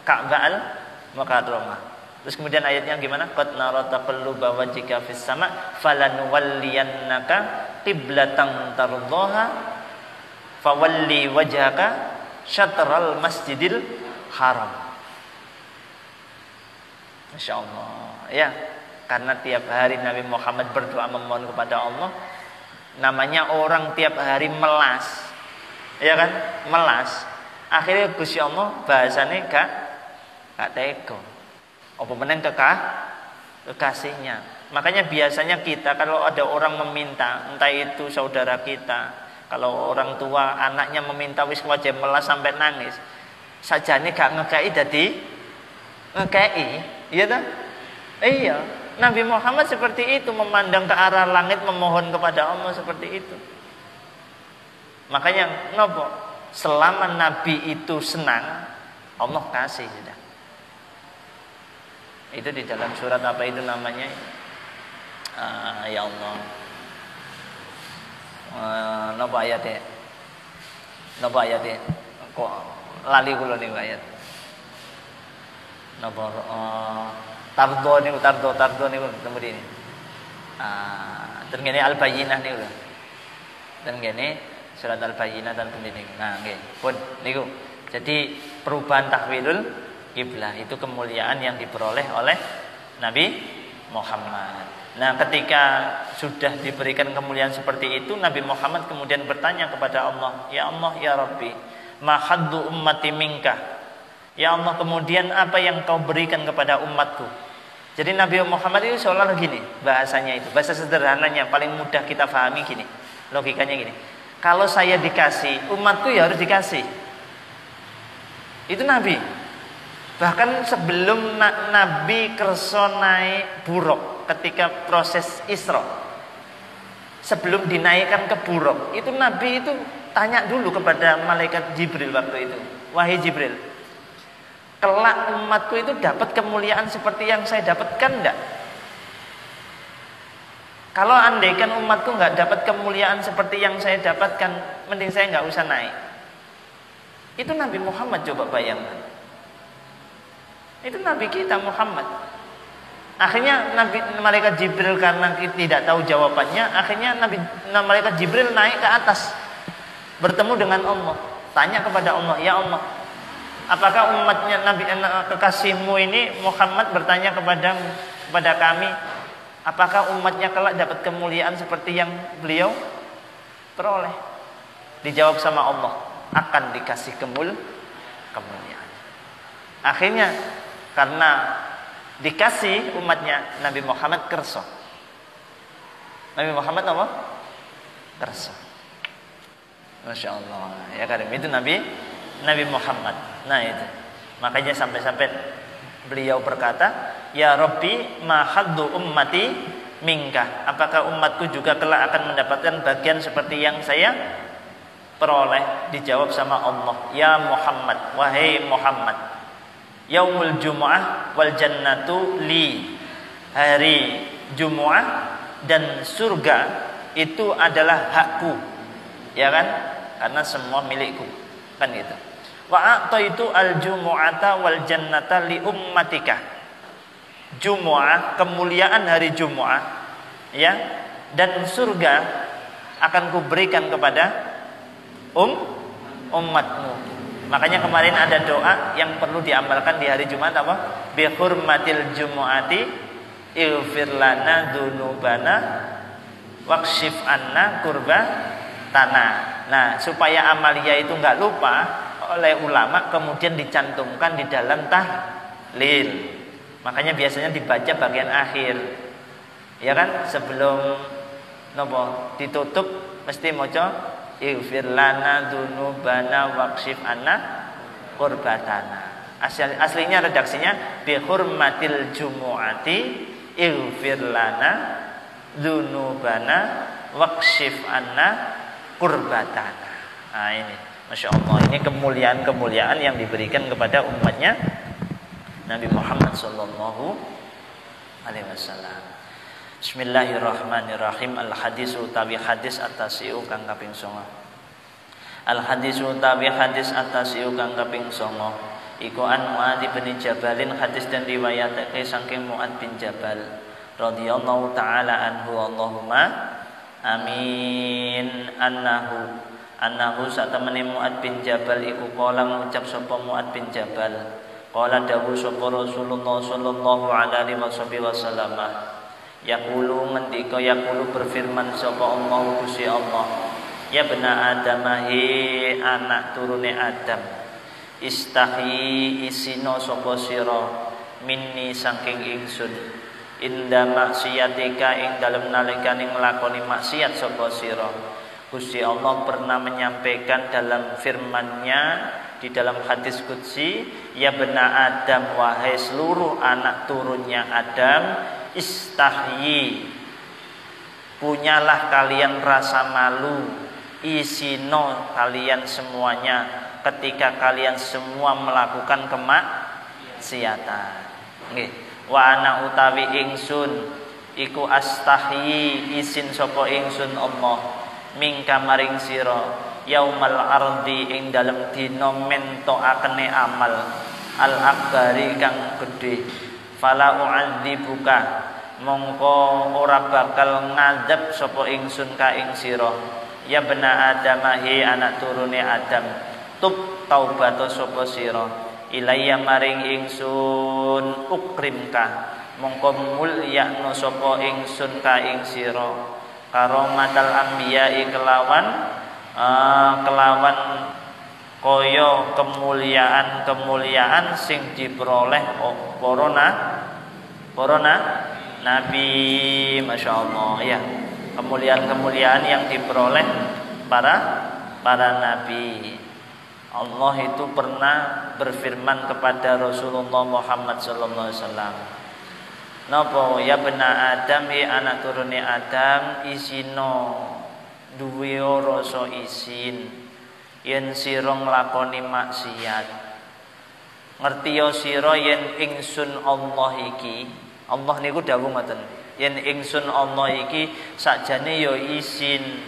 Speaker 1: Ka'bah Al-Mukarramah. Terus kemudian ayatnya gimana? Qad nara taqalluba wajhika fis sama' falanuwalliyannaka qiblatan tardhaha fawalli wajhaka syatral masjidil haram. Masya Allah ya. Karena tiap hari Nabi Muhammad berdoa memohon kepada Allah, namanya orang tiap hari melas, ya kan, melas. Akhirnya Gusti Allah bahasane gak tega. Apa meneng kekasihnya. Makanya biasanya kita kalau ada orang meminta, entah itu saudara kita, kalau orang tua anaknya meminta wis wajah melas sampai nangis, sajane gak ngekei dadi ngekei, iya ta? Iya, Nabi Muhammad seperti itu, memandang ke arah langit memohon kepada Allah seperti itu. Makanya selama Nabi itu senang, Allah kasih sudah. Itu di dalam surat apa itu namanya? Ya Allah. Napa ayatnya? Kok lali kula niku ayat. Napa tardo niku temu ini. Terus Al-Bayyinah niku lho. Dan gini surat Al-Bayyinah dan kemudian nah nggih pun niku. Jadi perubahan tahwilul kiblah itu kemuliaan yang diperoleh oleh Nabi Muhammad. Nah, ketika sudah diberikan kemuliaan seperti itu, Nabi Muhammad kemudian bertanya kepada Allah, "Ya Allah, ya Rabbi, ma haddu ummati minka?" Ya Allah, kemudian apa yang kau berikan kepada umatku? Jadi Nabi Muhammad itu seolah gini, bahasanya itu, bahasa sederhananya paling mudah kita pahami gini. Logikanya gini. Kalau saya dikasih, umatku ya harus dikasih. Itu Nabi. Bahkan sebelum Nabi kersa naik buruk ketika proses Isra, sebelum dinaikkan ke buruk, itu Nabi itu tanya dulu kepada malaikat Jibril waktu itu, "Wahai Jibril, kelak umatku itu dapat kemuliaan seperti yang saya dapatkan enggak? Kalau andaikan umatku enggak dapat kemuliaan seperti yang saya dapatkan, mending saya enggak usah naik." Itu Nabi Muhammad, coba bayangkan. Itu Nabi kita Muhammad. Akhirnya malaikat Jibril karena tidak tahu jawabannya, akhirnya malaikat Jibril naik ke atas, bertemu dengan Allah, tanya kepada Allah, "Ya Allah, apakah umatnya Nabi kekasihmu ini Muhammad bertanya kepada kami, apakah umatnya kelak dapat kemuliaan seperti yang beliau peroleh?" Dijawab sama Allah, akan dikasih kemuliaan. Akhirnya karena dikasih umatnya, Nabi Muhammad kerso. Nabi Muhammad apa? Kerso. Masya Allah. Ya karim, itu Nabi Muhammad. Nah itu. Makanya sampai-sampai beliau berkata, "Ya Rabbi, ma haddu ummati minka?" Apakah umatku juga kelak akan mendapatkan bagian seperti yang saya peroleh? Dijawab sama Allah, "Ya Muhammad, wahai Muhammad, yaumul jumu'ah wal jannatu li." Hari Jumu'ah dan surga itu adalah hakku. Ya kan? Karena semua milikku. Kan gitu. Wa a'taitu al jumu'ata wal jannata li ummatika. Jumu'ah, kemuliaan hari Jumu'ah, ya, dan surga akan kuberikan kepada umatmu. Makanya kemarin ada doa yang perlu diamalkan di hari Jumat apa? Bi hurmatil jumu'ati ighfir lana dzunubana wakshif anna kurbatana. Nah, supaya amalia itu enggak lupa oleh ulama kemudian dicantumkan di dalam tahlil. Makanya biasanya dibaca bagian akhir. Ya kan? Sebelum ditutup mesti maca ighfir lana dzunubana wakshif anna qurbatana. Aslinya redaksinya bi hurmatil jumu'ati ighfir lana dzunubana wakshif anna qurbatana. Nah ini, Masya Allah, ini kemuliaan-kemuliaan yang diberikan kepada umatnya Nabi Muhammad sallallahu alaihi wasallam. Bismillahirrahmanirrahim. Al hadisu utawi hadis atasiu kang kaping 9. Al hadisu utawi hadis atasiu kang kaping 9 iku an Muadz bin Jabalin, hadis dan riwayatake saking Muadz bin Jabal radhiyallahu taala anhu, Allahumma amin, annahu satamani Muadz bin Jabal iku kala ngucap sapa Muadz bin Jabal, qala dawuh sapa Rasulullah sallallahu alaihi wasallam, yaqulu ngendika, yaqulu berfirman sapa Allah Gusti Allah, ya bena Adam, hi anak turune Adam, istahi isino sapa sira minni saking ingsun, inda maksiatika ing dalem nalikane nglakoni maksiat sapa sira. Gusti Allah pernah menyampaikan dalam firman-Nya di dalam hadis qudsi, ya bena Adam, wahai seluruh anak turunnya Adam, istahyi, punyalah kalian rasa malu, isino kalian semuanya ketika kalian semua melakukan kemaksiatan. Nggih. Wa ana utawi ingsun iku astahyi, isin sapa ingsun Allah, mingka maring sira, yaumal ardi ing dalem dina mentokakene amal, al akbari kang gedhe, fala u'adzibuka, mongko ora bakal ngadab sapa ingsun ka ing sira, ya bena Adam, hi anak turune Adam, tub taubat sapa sira, ilayya maring ingsun, ukrimka, mongko mulyakno sapa ingsun ka ing sira karomatal anbiya'i kelawan kaya kemuliaan sing diperoleh para nabi. Masya Allah ya, kemuliaan yang diperoleh para nabi. Allah itu pernah berfirman kepada Rasulullah Muhammad sallallahu alaihi wasallam, napa ya bena Adam, anak turune Adam, isino duwe rasa isin yen sira nglakoni maksiat. Ngerti ya sira yen ingsun Allah iki, Allah niku dawuh ngoten, yen ingsun Allah iki sakjane ya isin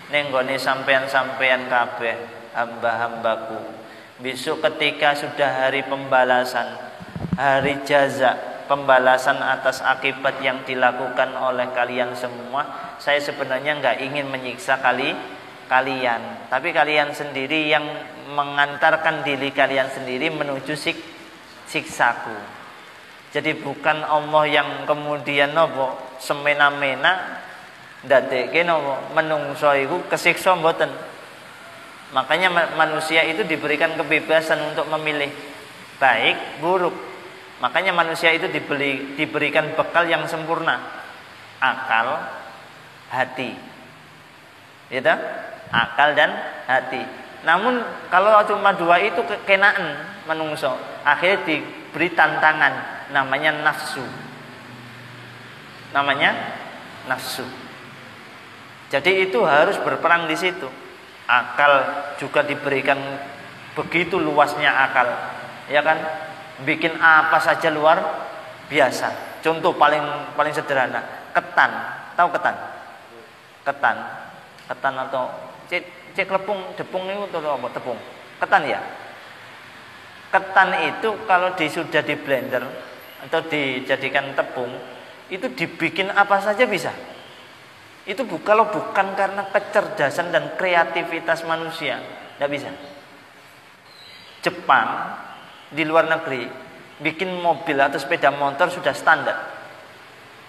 Speaker 1: ning gone sampean-sampean kabeh hamba-hambaku. Besok ketika sudah hari pembalasan, hari jaza, pembalasan atas akibat yang dilakukan oleh kalian semua, saya sebenarnya nggak ingin menyiksa kalian, tapi kalian sendiri yang mengantarkan diri kalian sendiri menuju siksaku. Jadi bukan Allah yang kemudian nopo semena-mena ndadekke nopo menungso iku kesiksa mboten. Makanya manusia itu diberikan kebebasan untuk memilih baik buruk. Makanya manusia itu diberikan bekal yang sempurna, akal, hati, gitu? Akal dan hati. Namun kalau cuma dua itu kenaan menungso, akhirnya diberi tantangan, namanya nafsu. Jadi itu harus berperang di situ. Akal juga diberikan begitu luasnya akal, ya kan? Bikin apa saja luar biasa. Contoh paling sederhana, ketan. Tahu ketan? Ketan atau cek lepung, depung itu atau apa? Tepung. Ketan ya. Ketan itu kalau sudah di blender atau dijadikan tepung, itu dibikin apa saja bisa. Itu kalau bukan karena kecerdasan dan kreativitas manusia, tidak bisa. Jepang di luar negeri bikin mobil atau sepeda motor sudah standar,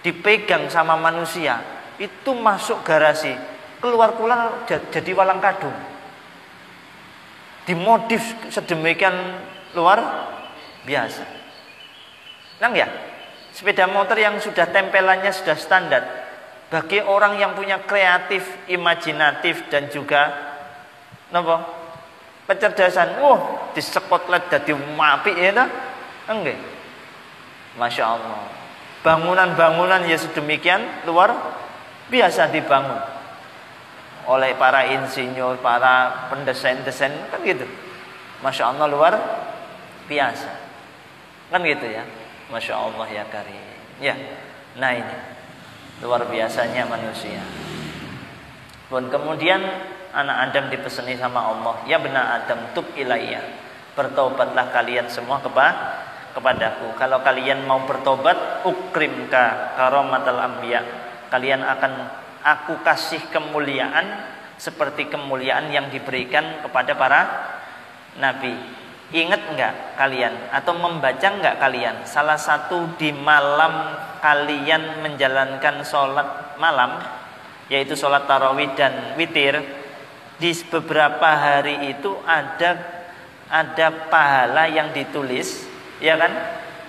Speaker 1: dipegang sama manusia, itu masuk garasi, keluar jadi walang kadung, dimodif sedemikian luar biasa. Nang ya, sepeda motor yang sudah tempelannya sudah standar, bagi orang yang punya kreatif, imajinatif dan juga kecerdasan, disekotlet dadi apik ya ta? Nggih. Masya Allah. Bangunan-bangunan ya sedemikian luar biasa dibangun oleh para insinyur, para pendesain-desain kan gitu. Masya Allah luar biasa. Kan gitu ya. Masya Allah ya karim. Ya. Nah ini luar biasanya manusia. Pun kemudian anak Adam dipeseni sama Allah, ya benar Adam, tub ilayya, bertobatlah kalian semua kepadaku. Kalau kalian mau bertobat, ukrimka karomatal anbiya, kalian akan aku kasih kemuliaan seperti kemuliaan yang diberikan kepada para nabi. Ingat enggak kalian atau membaca enggak kalian salah satu di malam kalian menjalankan sholat malam, yaitu sholat tarawih dan witir, di beberapa hari itu ada pahala yang ditulis, ya kan?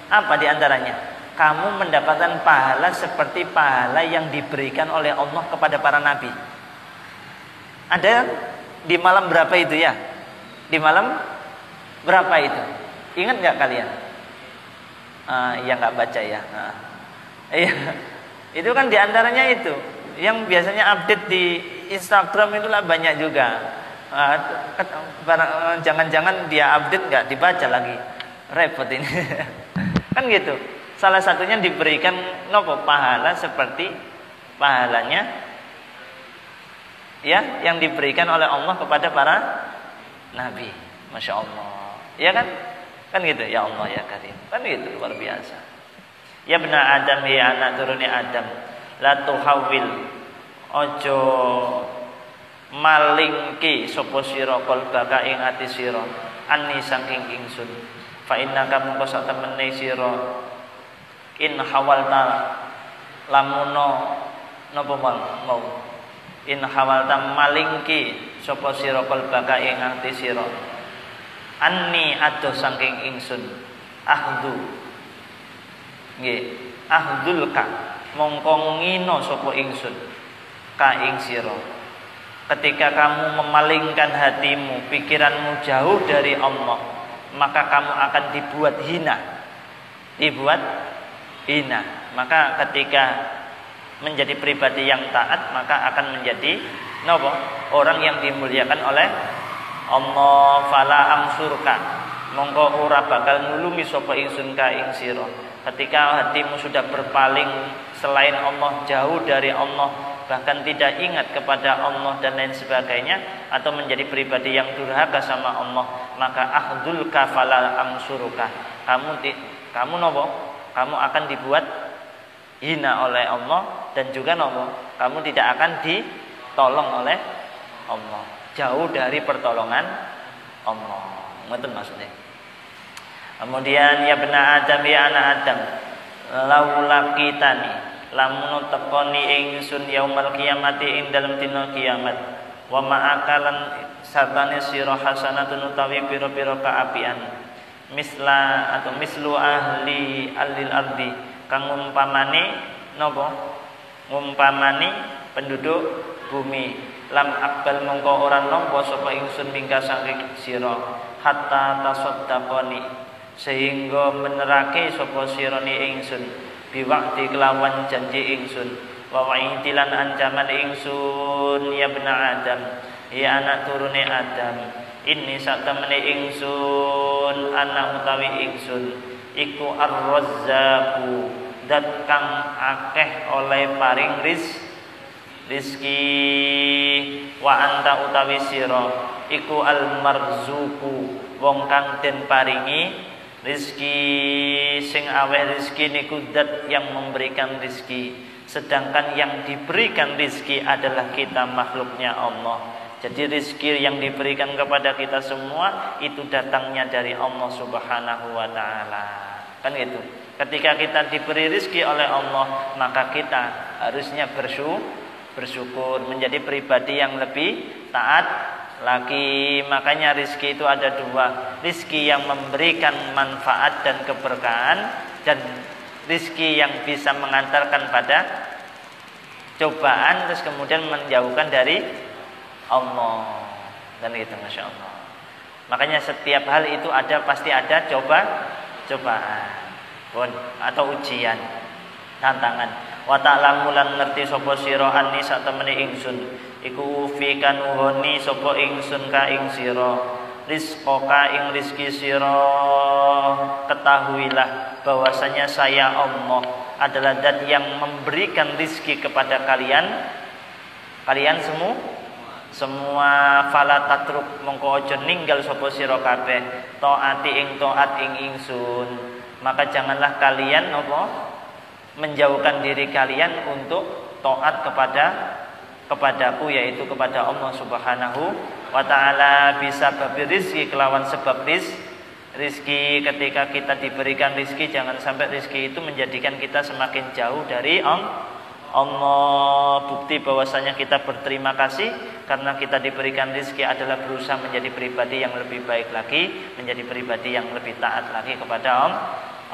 Speaker 1: Apa di antaranya? Kamu mendapatkan pahala seperti pahala yang diberikan oleh Allah kepada para nabi. Ada di malam berapa itu ya? Di malam berapa itu? Ingat nggak kalian? Ya nggak baca ya. Iya, itu kan di antaranya itu. Yang biasanya update di Instagram itulah banyak juga. Jangan-jangan dia update nggak dibaca lagi, repot ini. Kan gitu. Salah satunya diberikan pahala seperti pahalanya ya yang diberikan oleh Allah kepada para nabi. Masya Allah. Ya kan? Kan gitu ya Allah ya karim. Kan gitu luar biasa. Ya benar Adam, ya anak turune Adam, la tuhawil, ojo malingki sapa sira qalbaka ing ati sira anni saking ingsun. Fa innaka mungko sak temene sira In hawalta lamuno napa mau in hawalta malingki sapa sira kalbaka ing ati sira anni ado saking ingsun ahdu nggih ahdulka mongko ngino sapa ingsun ka ing sira ketika kamu memalingkan hatimu pikiranmu jauh dari Allah maka kamu akan dibuat hina maka ketika menjadi pribadi yang taat maka akan menjadi orang yang dimuliakan oleh Allah. Fala amsurka mongko ora bakal nulungi sapa ingsun ka ing sira ketika hatimu sudah berpaling selain Allah, jauh dari Allah, bahkan tidak ingat kepada Allah dan lain sebagainya, atau menjadi pribadi yang durhaka sama Allah, maka ahdulka fala amsuruka kamu akan dibuat hina oleh Allah, dan juga kamu tidak akan ditolong oleh Allah, jauh dari pertolongan Allah. Ngoten maksudnya. Kemudian ya bena Adam, ya anak Adam, laulakitani lamun tekoni ingsun yaumal kiamati ing dalem dina kiamat, wa ma'akalan sartane sira hasanatun utawi pira-pira kaapian, misla atau mislu ahli alil ardi kang ngumpamani ngumpamani penduduk bumi, lam akbal mongko ora nampa sapa ingsun mingka saking sira hatta tasaddaqani sehingga menerake sapa sirane ingsun biwakti kelawan janji ingsun wa wa'idilan ancaman ingsun ya bena Adam, ya anak turune Adam, ini satemene ingsun anak utawi ingsun iku ar-razzaqu dat kang akeh oleh paring rizki, wa anta utawi sira iku al-marzuqu wong kang den paringi rizki, sing aweh rizki niku dat yang memberikan rizki, sedangkan yang diberikan rizki adalah kita makhluknya Allah. Jadi rizki yang diberikan kepada kita semua itu datangnya dari Allah Subhanahu wa ta'ala. Kan gitu. Ketika kita diberi rizki oleh Allah, maka kita harusnya bersyukur, menjadi pribadi yang lebih taat lagi. Makanya rizki itu ada dua, rizki yang memberikan manfaat dan keberkahan, dan rizki yang bisa mengantarkan pada cobaan terus kemudian menjauhkan dari Allah. Dan itu Masya Allah. Makanya setiap hal itu pasti ada cobaan atau ujian, tantangan. Wa ta'lamu lan ngerti sapa sira anni satemene ingsun iku fi kanuhoni sapa ingsun ka ing sira rizqaka ing rizki sira, ketahuilah bahwasanya saya Allah adalah zat yang memberikan rizki kepada kalian semua. Fala tatruk mongko aja ninggal sapa sira kabeh taati ing taat ing ingsun, maka janganlah kalian menjauhkan diri kalian untuk taat kepadaku, yaitu kepada Allah Subhanahu wa ta'ala, bisa babi rizki kelawan sebab rizki. Ketika kita diberikan rizki, jangan sampai rizki itu menjadikan kita semakin jauh dari Allah. Bukti bahwasanya kita berterima kasih karena kita diberikan rizki adalah berusaha menjadi pribadi yang lebih baik lagi, menjadi pribadi yang lebih taat lagi kepada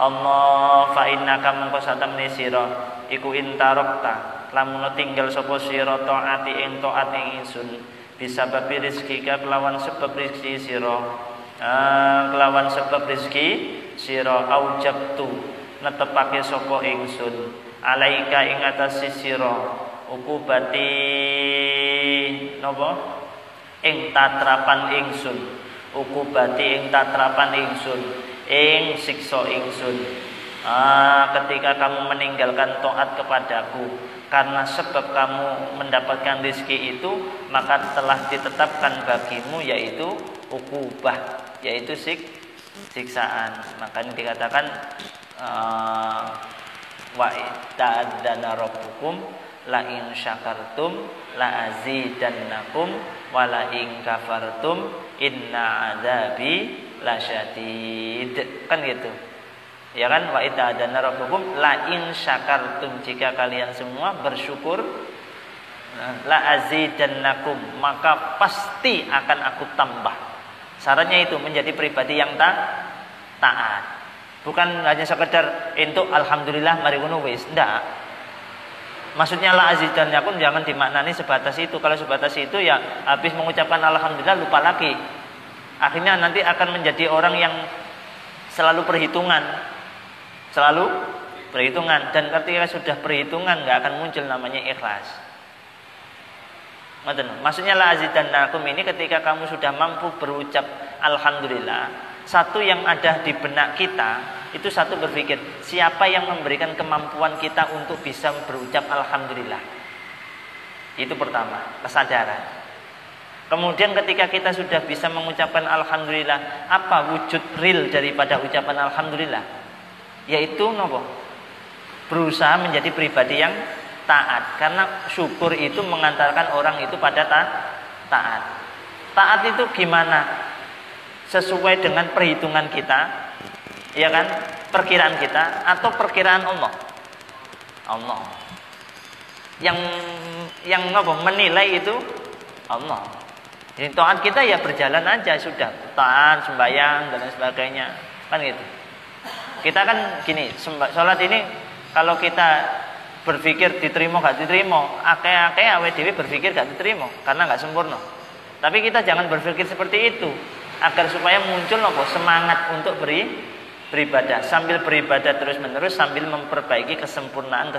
Speaker 1: Allah. Fa innaka mongko satemene sira iku intarokta lamun tinggal sapa sira taati ing taat ing ingsun bisa babi rizki kelawan sebab rizki sira, kelawan sebab rizki sira aujabtu netepake sapa ingsun alaika ing atas sira ukubati ing tatrapan ingsun, ukubati ing tatrapan ingsun, ing siksa ingsun. Ketika kamu meninggalkan taat kepadaku karena sebab kamu mendapatkan rizki itu, maka telah ditetapkan bagimu yaitu ukubah, yaitu siksaan. Makanya dikatakan wa ta'adzana rabbukum la in syakartum la azidannakum wa la in kafartum inna adzabi lasyadid. Kan gitu. Ya kan, wa ita'adana rabbukum la in syakartum, jika kalian semua bersyukur, la azidannakum, maka pasti akan aku tambah. Syaratnya itu menjadi pribadi yang taat. Bukan hanya sekedar untuk alhamdulillah mari ngono wis, ndak. Maksudnya la azidannakum jangan dimaknani sebatas itu. Kalau sebatas itu ya habis mengucapkan alhamdulillah lupa lagi. Akhirnya nanti akan menjadi orang yang selalu perhitungan. Dan ketika sudah perhitungan nggak akan muncul namanya ikhlas. Maksudnya la azidannakum ini ketika kamu sudah mampu berucap alhamdulillah, satu yang ada di benak kita itu satu berpikir, siapa yang memberikan kemampuan kita untuk bisa berucap alhamdulillah. Itu pertama, kesadaran. Kemudian ketika kita sudah bisa mengucapkan alhamdulillah, apa wujud real daripada ucapan alhamdulillah? Yaitu nopo? Berusaha menjadi pribadi yang taat. Karena syukur itu mengantarkan orang itu pada taat. Taat itu gimana? Sesuai dengan perhitungan kita, ya kan? Perkiraan kita atau perkiraan Allah. Allah. Yang nopo menilai itu Allah. Jadi taat kita ya berjalan aja sudah, taat, sembahyang dan lain sebagainya, kan gitu. Kita kan gini, sholat ini kalau kita berpikir diterima gak diterima, akeh-akeh awake dhewe berpikir gak diterima karena gak sempurna. Tapi kita jangan berpikir seperti itu, agar supaya muncul apa? Semangat untuk beribadah, sambil beribadah terus-menerus sambil memperbaiki kesempurnaan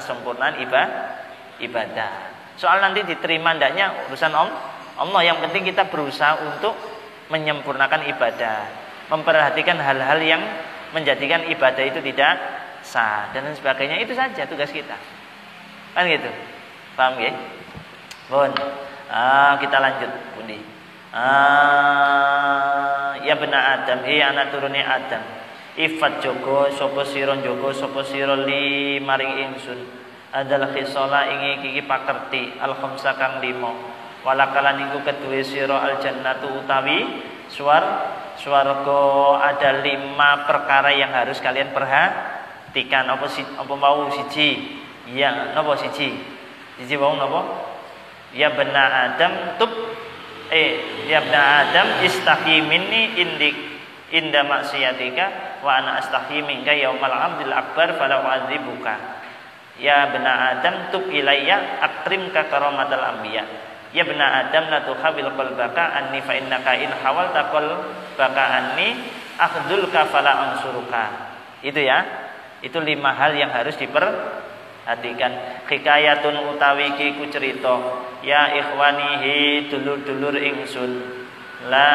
Speaker 1: ibadah. Soal nanti diterima ndaknya urusan Allah, yang penting kita berusaha untuk menyempurnakan ibadah, memperhatikan hal-hal yang menjadikan ibadah itu tidak sah dan sebagainya. Itu saja tugas kita, kan gitu, paham ya? Bon, kita lanjut, Budi. Ya benar Adam, anak turune Adam. Ifat jogo, sopo siro jogo, sopo siro li maring ingsun. Adalah khisola ingi kiki pakerti al khamsa kang limo. Walakalan iku kedue siro al jannatu utawi swarga. Ada 5 perkara yang harus kalian perhatikan. Apa mau siji? Ya, napa siji? Siji mau napa? Ya benar Adam ya benar Adam istaqi minni inda maksiatika wa ana astaqi minka yaumal abdil akbar fala u'adzibuka. Ya benar Adam tub ilayya akrimka karamatal anbiya. Ya benar Adam la tuhabil qalbaka anni fa innaka in hawalta qalbaka anni akhdulka fala ansuruka. Itu ya. Itu 5 hal yang harus diperhatikan. Hikayatun utawi ki ku cerita, ya ikhwanihi dulur-dulur ingsun. La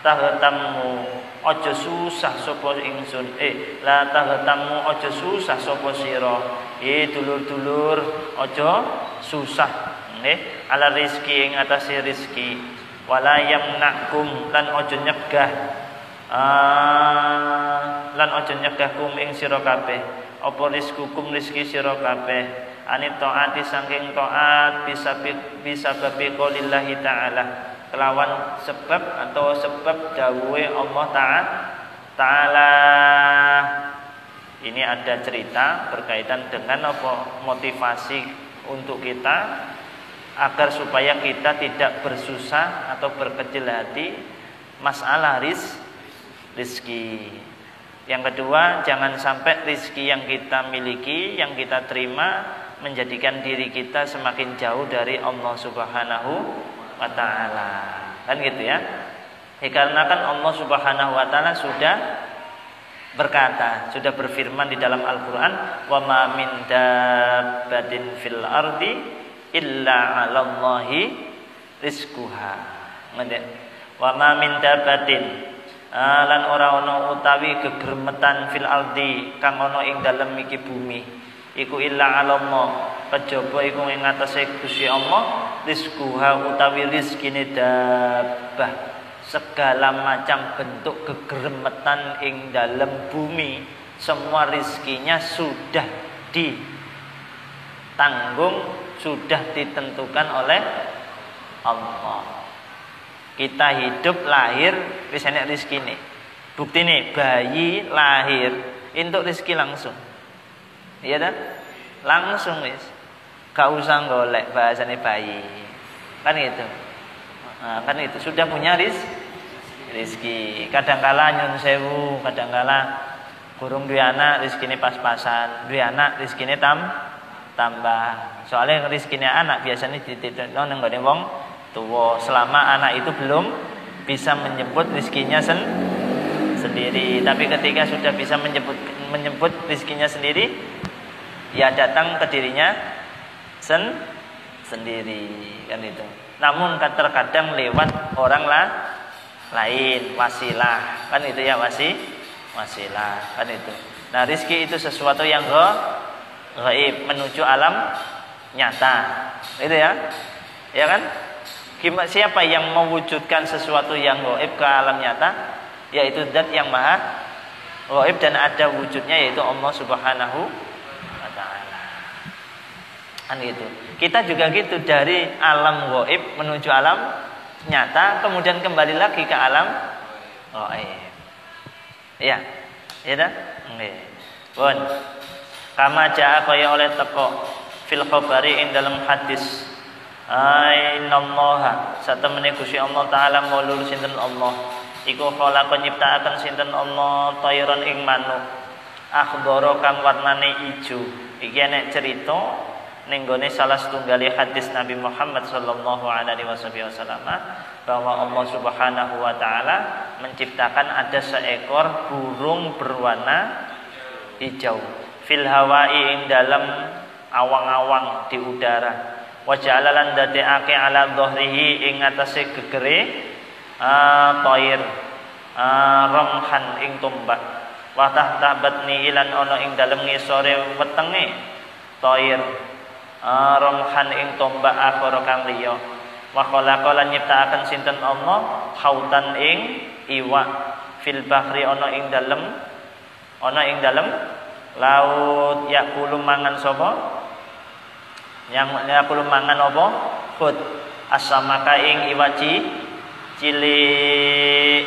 Speaker 1: tahtamu aja susah sapa ingsun. La tahtamu aja susah sapa sira. Dulur-dulur aja susah. Ala rizki ing atase rizki, wala yamnakum lan aja nyegah kum ing sira kabeh apa rizkukum rizki sira kabeh anit taati saking taat bisa babi qaulillahi ta'ala, kelawan sebab atau sebab dawuhe Allah Ta'ala. Ini ada cerita berkaitan dengan apa motivasi untuk kita agar supaya kita tidak bersusah atau berkecil hati masalah rizki. Yang kedua, jangan sampai rizki yang kita miliki, yang kita terima menjadikan diri kita semakin jauh dari Allah Subhanahu wa ta'ala. Kan gitu ya. Dikarenakan Allah Subhanahu wa ta'ala sudah berkata, sudah berfirman di dalam Al-Qur'an, "Wa ma min dabbatin fil ardi illa 'alallahi rizquha." Wa ma min dabbatin lan ora ana utawi gegremetan fil ardi kang ana ing dalem iki bumi iku illa 'alallah, kejaba iku ing atase Gusti Allah rizquha utawi rizkine dabbah. Segala macam bentuk gegremetan ing dalem bumi, semua rizkinya sudah ditanggung, sudah ditentukan oleh Allah. Kita hidup lahir wis enek rezekine. Bukti nih bayi lahir entuk rezeki langsung. Iya dah? Langsung wis. Gak usah golek bahasane bayi. Kan gitu. Nah, kan itu sudah punya rezeki. Kadangkala nyun sewu, kadangkala kurung duwe anak rezekine pas-pasan, duwe anak rezekine tambah. Soalnya rezekine anak biasanya dititipno nang gone wong tuwa selama anak itu belum bisa menyebut rezekinya sendiri. Tapi ketika sudah bisa menyebut rezekinya sendiri, ya datang ke dirinya sendiri kan itu. Namun terkadang lewat orang lain, wasilah kan itu ya, wasilah kan itu. Nah rezeki itu sesuatu yang gaib menuju alam nyata, itu ya, ya kan? Siapa yang mewujudkan sesuatu yang gaib ke alam nyata? Yaitu zat yang maha gaib dan ada wujudnya, yaitu Allah Subhanahu wa ta'ala. Kan gitu. Kita juga gitu, dari alam gaib menuju alam nyata, kemudian kembali lagi ke alam gaib. Iya. Ya dah? Nggih. Pun. Kama jaa kaya oleh teko fil khabari ing dalam hadis. Innallaha satemene Gusti Allah taala maulur sinten Allah. Iku khalaqa nyiptakaken sinten Allah tayran ing manuk akhdara kang warnane ijo. Iki enek cerita ning gone salah setunggal hadis Nabi Muhammad sallallahu alaihi wasallam bahwa Allah Subhanahu wa taala menciptakan ada seekor burung berwarna hijau fil hawai ing dalam awang-awang di udara. Wa ja'alalan dadekake ala dhahrihi ing atase gegere toir romhan ing tombak. Wa tahta batni ilan ana ing dalem ngisore wetenge toir romhan ing tombak akhara kang liya. Wa khalaqa lan nyiptakaken sinten Allah hautan ing iwak fil bahri ana ing dalem laut yakulu mangan sapa yang yakulu mangan apa hut asamaka ing iwak cilik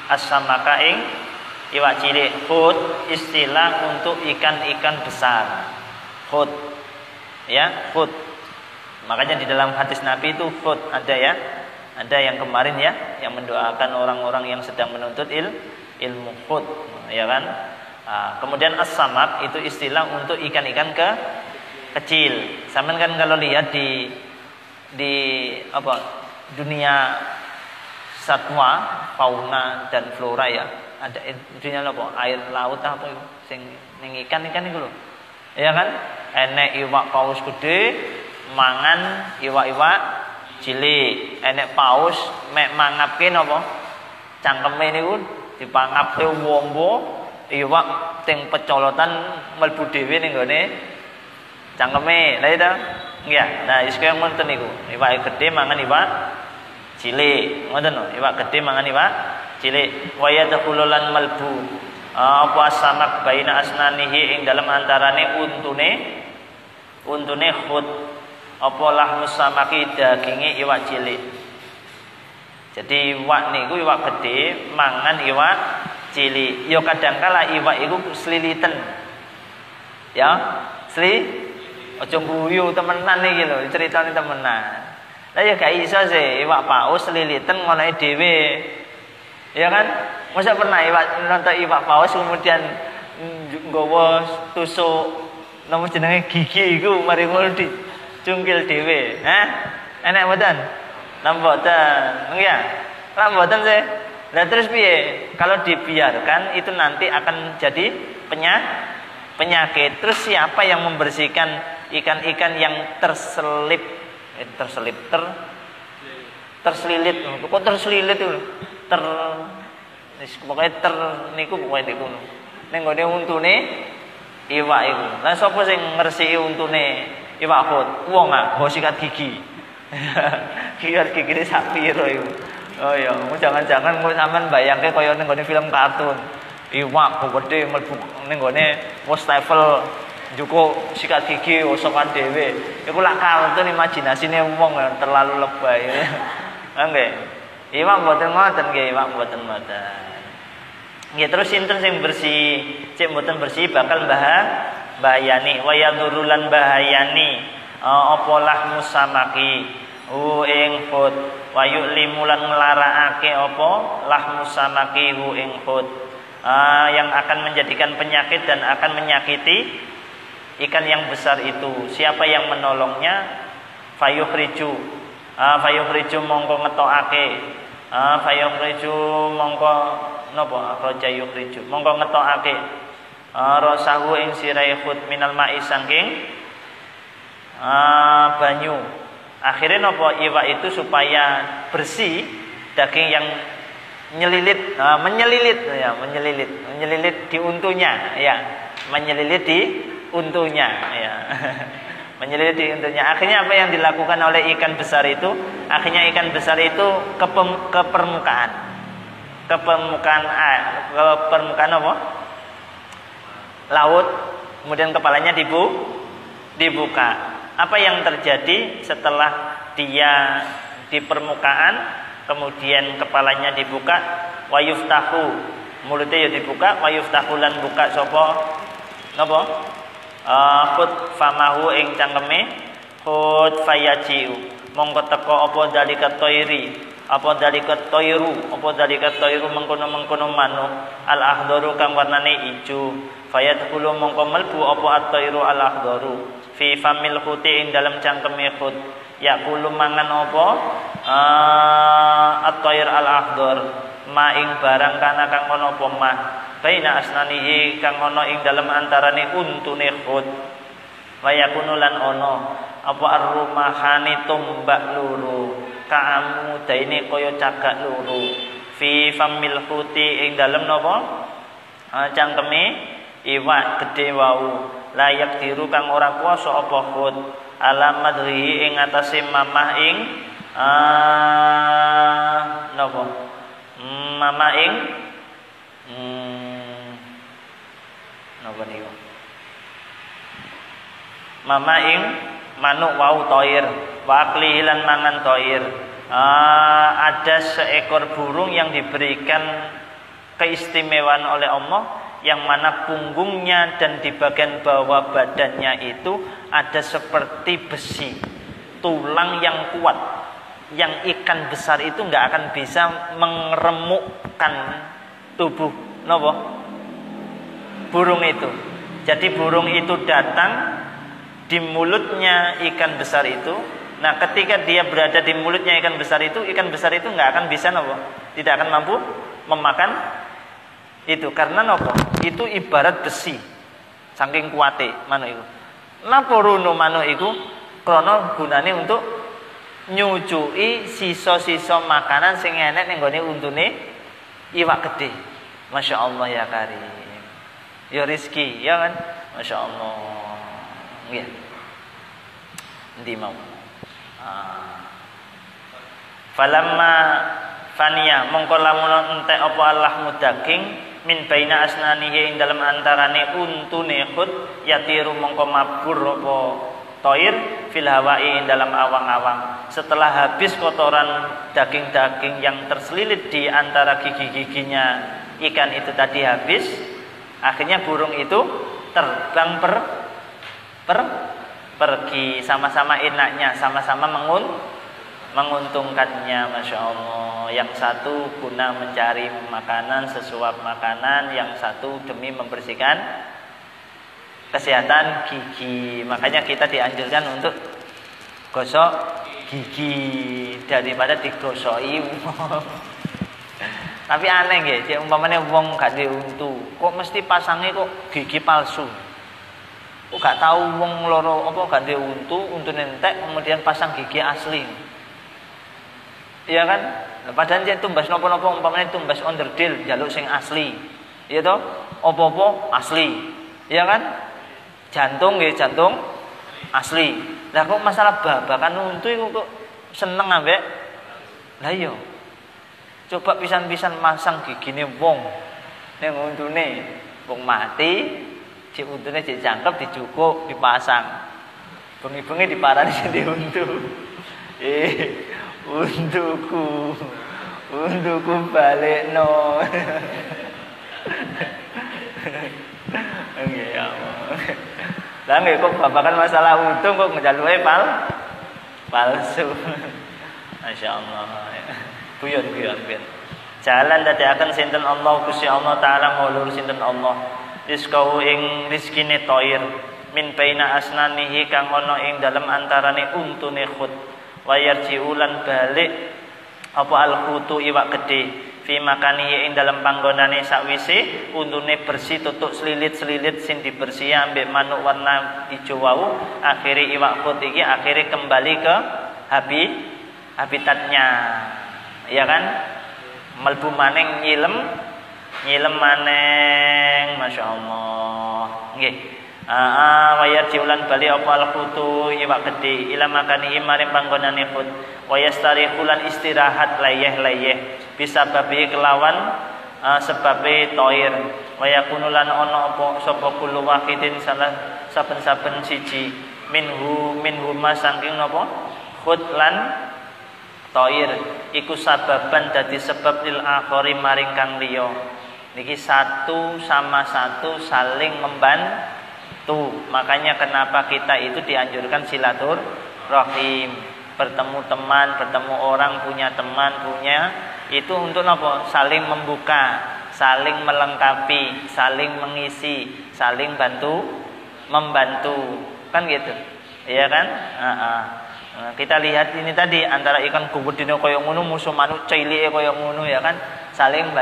Speaker 1: asamaka ing iwak cilik. Hut istilah untuk ikan-ikan besar, hut ya, hut. Makanya di dalam hadis Nabi itu hut ada ya, ada yang kemarin ya, yang mendoakan orang-orang yang sedang menuntut ilmu, hut ya kan. Kemudian as-samak itu istilah untuk ikan-ikan kecil. Sampean kan kalau lihat di apa dunia satwa, fauna dan flora ya, ada dunia apa air laut apa sing ning ikan-ikan iku lho. Ya kan? Enek iwak paus gede mangan iwak-iwak cilik. Enek paus mek mangapke napa? Cangkeme niku dipangapke wombo, iwak teng pecolotan mlebu dhewe ning gone cangkeme. Lah itu nggih. Nah, wis kaya ngoten niku. Iwak gede mangan iwak cilik. Ngoten lho, iwak gede mangan iwak cilik. Wa yadkhululan malbu. Apa samak baina asnanihi ing dalam antarane untune khut. Apa lahmus samaki daginge iwak cilik. Jadi iwak niku iwak gede mangan iwak cilik. Yo kadangkala iwak iku sliliten. Ya, aja guyu temenan iki lho, critane temenan. Lah ya gak iso sih iwak paus liliten ngono dhewe. Ya kan? Masa pernah nonton iwak paus kemudian nggawa tusuk nama jenenge gigi iku mari ngono dicungkil dhewe. Hah? Enak mboten? Lah mboten. Nggih. Lah mboten sih. Lah terus piye? Kalau dibiarkan itu nanti akan jadi penyakit. Terus siapa yang membersihkan ikan-ikan yang terselilit itu pokoknya niku ning gone untune iwak iku. Lah sapa sing ngresiki untune iwak hut? Wong nggo sikat gigi. Sikat gigine sak piro iku. Oh ya, jangan-jangan kok sampean bayangke kaya ning gone film kartun. Iwak gede mlebu ning gone wastafel Joko sikat gigi osokan dhewe. Iku lak kartun imajinasine wong terlalu lebay. Nggih. Iwak mboten ngoten nggih, iwak mboten. Nggih terus sinten sing bersih, cek mboten bersih bakal bahayani wa yadurulan bahayani apa lahmu samaki ing hut wa yu'limulan nglarakake apa lahmu samaki ing hut yang akan menjadikan penyakit dan akan menyakiti ikan yang besar itu. Siapa yang menolongnya? Fayukhriju mongko ngetokake fayukhriju mongko napa akhraja yukhriju mongko ngetokake rasahu ing sirai khut minal ma'i saking banyu. Akhirnya napa iwa itu supaya bersih daging yang menyelilit di untunya ya, menyelilit di untunya ya. Menyelilit di untunya. Akhirnya apa yang dilakukan oleh ikan besar itu? Akhirnya ikan besar itu ke permukaan apa? Laut, kemudian kepalanya dibuka. Apa yang terjadi setelah dia di permukaan, kemudian kepalanya dibuka, wayuftahu, mulutnya ya dibuka, wayuftahu lan buka sapa napa? Khut famahu ing cangkeme, khut fayajiu mongko teko apa dalika toiri, apa dalika toiru mengkono manuk al akhdaru kang warnane ijo, fayadkhulu mongko melbu apa at-toiru al akhdaru fi famil khuti ing dalam cangkeme khut, yakulu mangan apa at-toir al akhdar ma ing barang kana kang ana apa mah baina asnanihi kang ana ing dalam antarane untune khut, wa yakunu lan ana apa ar-rumahani tumbak loro kaamu daine kaya cagak loro fi famil khuti ing dalem napa cangkeme iwak gedhe wau layak diru kang ora kuasa apa khut ala madrihi ing atase mamah ing napa mamah ing napa niku mama ing manuk wau toir wakli lan mangan toir. Ada seekor burung yang diberikan keistimewaan oleh Allah, yang mana punggungnya dan di bagian bawah badannya itu ada seperti besi, tulang yang kuat, yang ikan besar itu nggak akan bisa mengeremukkan tubuh burung itu. Jadi burung itu datang di mulutnya ikan besar itu. Nah, ketika dia berada di mulutnya ikan besar itu nggak akan bisa tidak akan mampu memakan itu, karena itu ibarat besi, saking kuate manuk itu. Napa runo manuk itu? Krana gunane untuk nyucuki sisa-sisa makanan sing enek ning gone untune iwak gede. Masya Allah ya karim. Ya rezeki, ya kan? Masya Allah. Nggih. Endi mau? Falamma faniya mongko lamun entek apa allahmu daging min baina asnanihi ing dalam antarane untune khut yatiru mongko mabur apa toir fil hawai ing dalam awang-awang. Setelah habis kotoran daging-daging yang terselilit di antara gigi-giginya ikan itu tadi habis, akhirnya burung itu terbang pergi, sama-sama enaknya, sama-sama menguntungkannya. Masya Allah. Yang satu guna mencari makanan, sesuap makanan, yang satu demi membersihkan kesehatan gigi. Makanya kita dianjurkan untuk gosok gigi daripada digosoki. Tapi aneh nggih, umpamane wong gak duwe untu, kok mesti pasangnya kok gigi palsu. Kok gak tahu wong loro apa gak duwe untu, untune entek kemudian pasang gigi asli. Iya kan? Padahal dia tumbas napa-napa umpamane tumbas onderdil njaluk sing asli. Iya toh? Apa-apa asli. Iya kan? Jantung nggih, jantung asli. Lah kok masalah babakan untu iku kok seneng ambek. Lah iya. Coba pisan-pisan masang gigine wong ning untune wong mati, cek untune cek jangkep dicukuk, dipasang. Bengi-bengi diparani sing untu. Untuku balekno. Nggih ya Allah. Lah nggih kok babakan masalah wudu kok njaluke palsu. Masyaallah. Guyon. Jalan dadekaken sinten Allah Gusti Allah taala ngulur sinten Allah. Rizqau ing rizkine toir min baina asnanihi kang ana ing dalem antarane untune khut. Wa yarjiulan balik apa al-khutu iwak gede fi makanihi ing dalam panggonane sakwise untune bersih tutuk selilit-selilit sing dibersih ambek manuk warna ijo wau akhire iwak khut iki akhire kembali ke habitatnya ya kan melbu maning nyilem maneng masyaallah nggih wayar jiulan bali apa al-khutu iwak gede ila makanihi maring panggonane khut wayastarihulan istirahat layeh bisa babi kelawan sebabe toir wayakunulan ono apa sapa kulo wahidin salah saben-saben siji minhu ma saking napa khut lan toir iku sababan dadi sebab lil akhari maring kang liya niki satu sama satu saling membantu makanya kenapa kita itu dianjurkan silaturahim bertemu teman bertemu orang punya teman punya itu untuk apa saling membuka saling melengkapi saling mengisi saling membantu kan gitu iya kan kita lihat ini tadi antara ikan gubudine kaya ngono musuh manuk cilike kaya ngono ya kan saling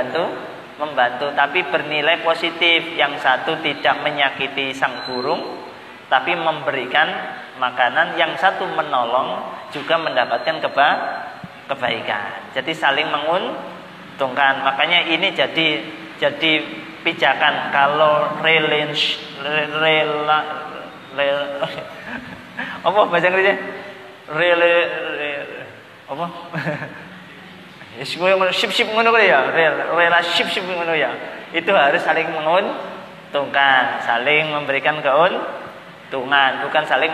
Speaker 1: membantu tapi bernilai positif yang satu tidak menyakiti sang burung tapi memberikan makanan yang satu menolong juga mendapatkan kebaikan jadi saling menguntungkan makanya ini jadi pijakan kalau apa bahasa Inggrisnya apa? Yes, sip ngono ya, relationship ngono ya. Itu harus saling menguntungkan, saling memberikan keuntungan, bukan saling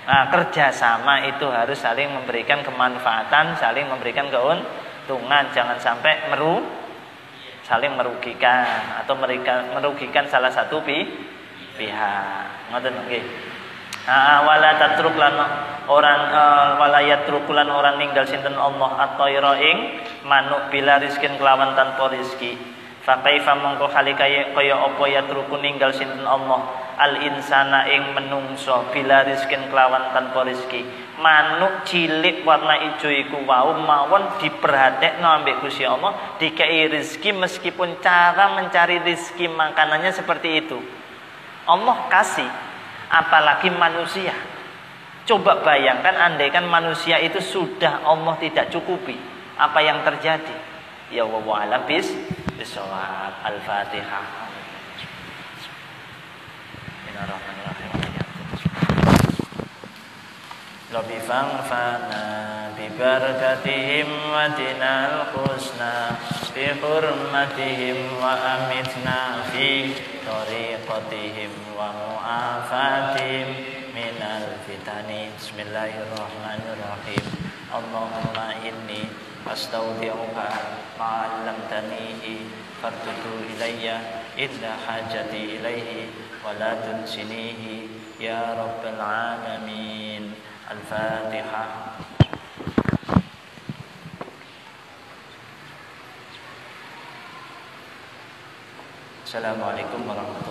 Speaker 1: kerjasama itu harus saling memberikan kemanfaatan, saling memberikan keuntungan, jangan sampai saling merugikan atau merugikan salah satu pihak. Ngoten nggih. Wala tatruk lan orang wala yatrukulan orang ninggal sinten Allah at-tayra ing manuk bila rizkin kelawan tanpa rizki fa kaifa mongko kaya apa yatruku ninggal sinten Allah al insana ing menungso bila rizkin kelawan tanpa rizki manuk cilik warna ijo iku wau mawon diperhatekno ambek Gusti Allah dikei rizki meskipun cara mencari rizki makanannya seperti itu Allah kasih apalagi manusia. Coba bayangkan andaikan manusia itu sudah Allah tidak cukupi, apa yang terjadi? Ya wallahu a'lam bishawab. Al-Fatihah. Bismillahirrahmanirrahim. Rabbi fa'fana bi barakatihim wa dinal husna bi hurmatihim wa amitna fi tariqatihim wa mu'afatihim minal fitani. Bismillahirrahmanirrahim. Allahumma inni astaudi'uka ma'allamtanihi fardudu ilayya illa hajati ilayhi wa la tunsinihi ya rabbal alamin. Al-Fatihah. Assalamualaikum warahmatullahi wabarakatuh.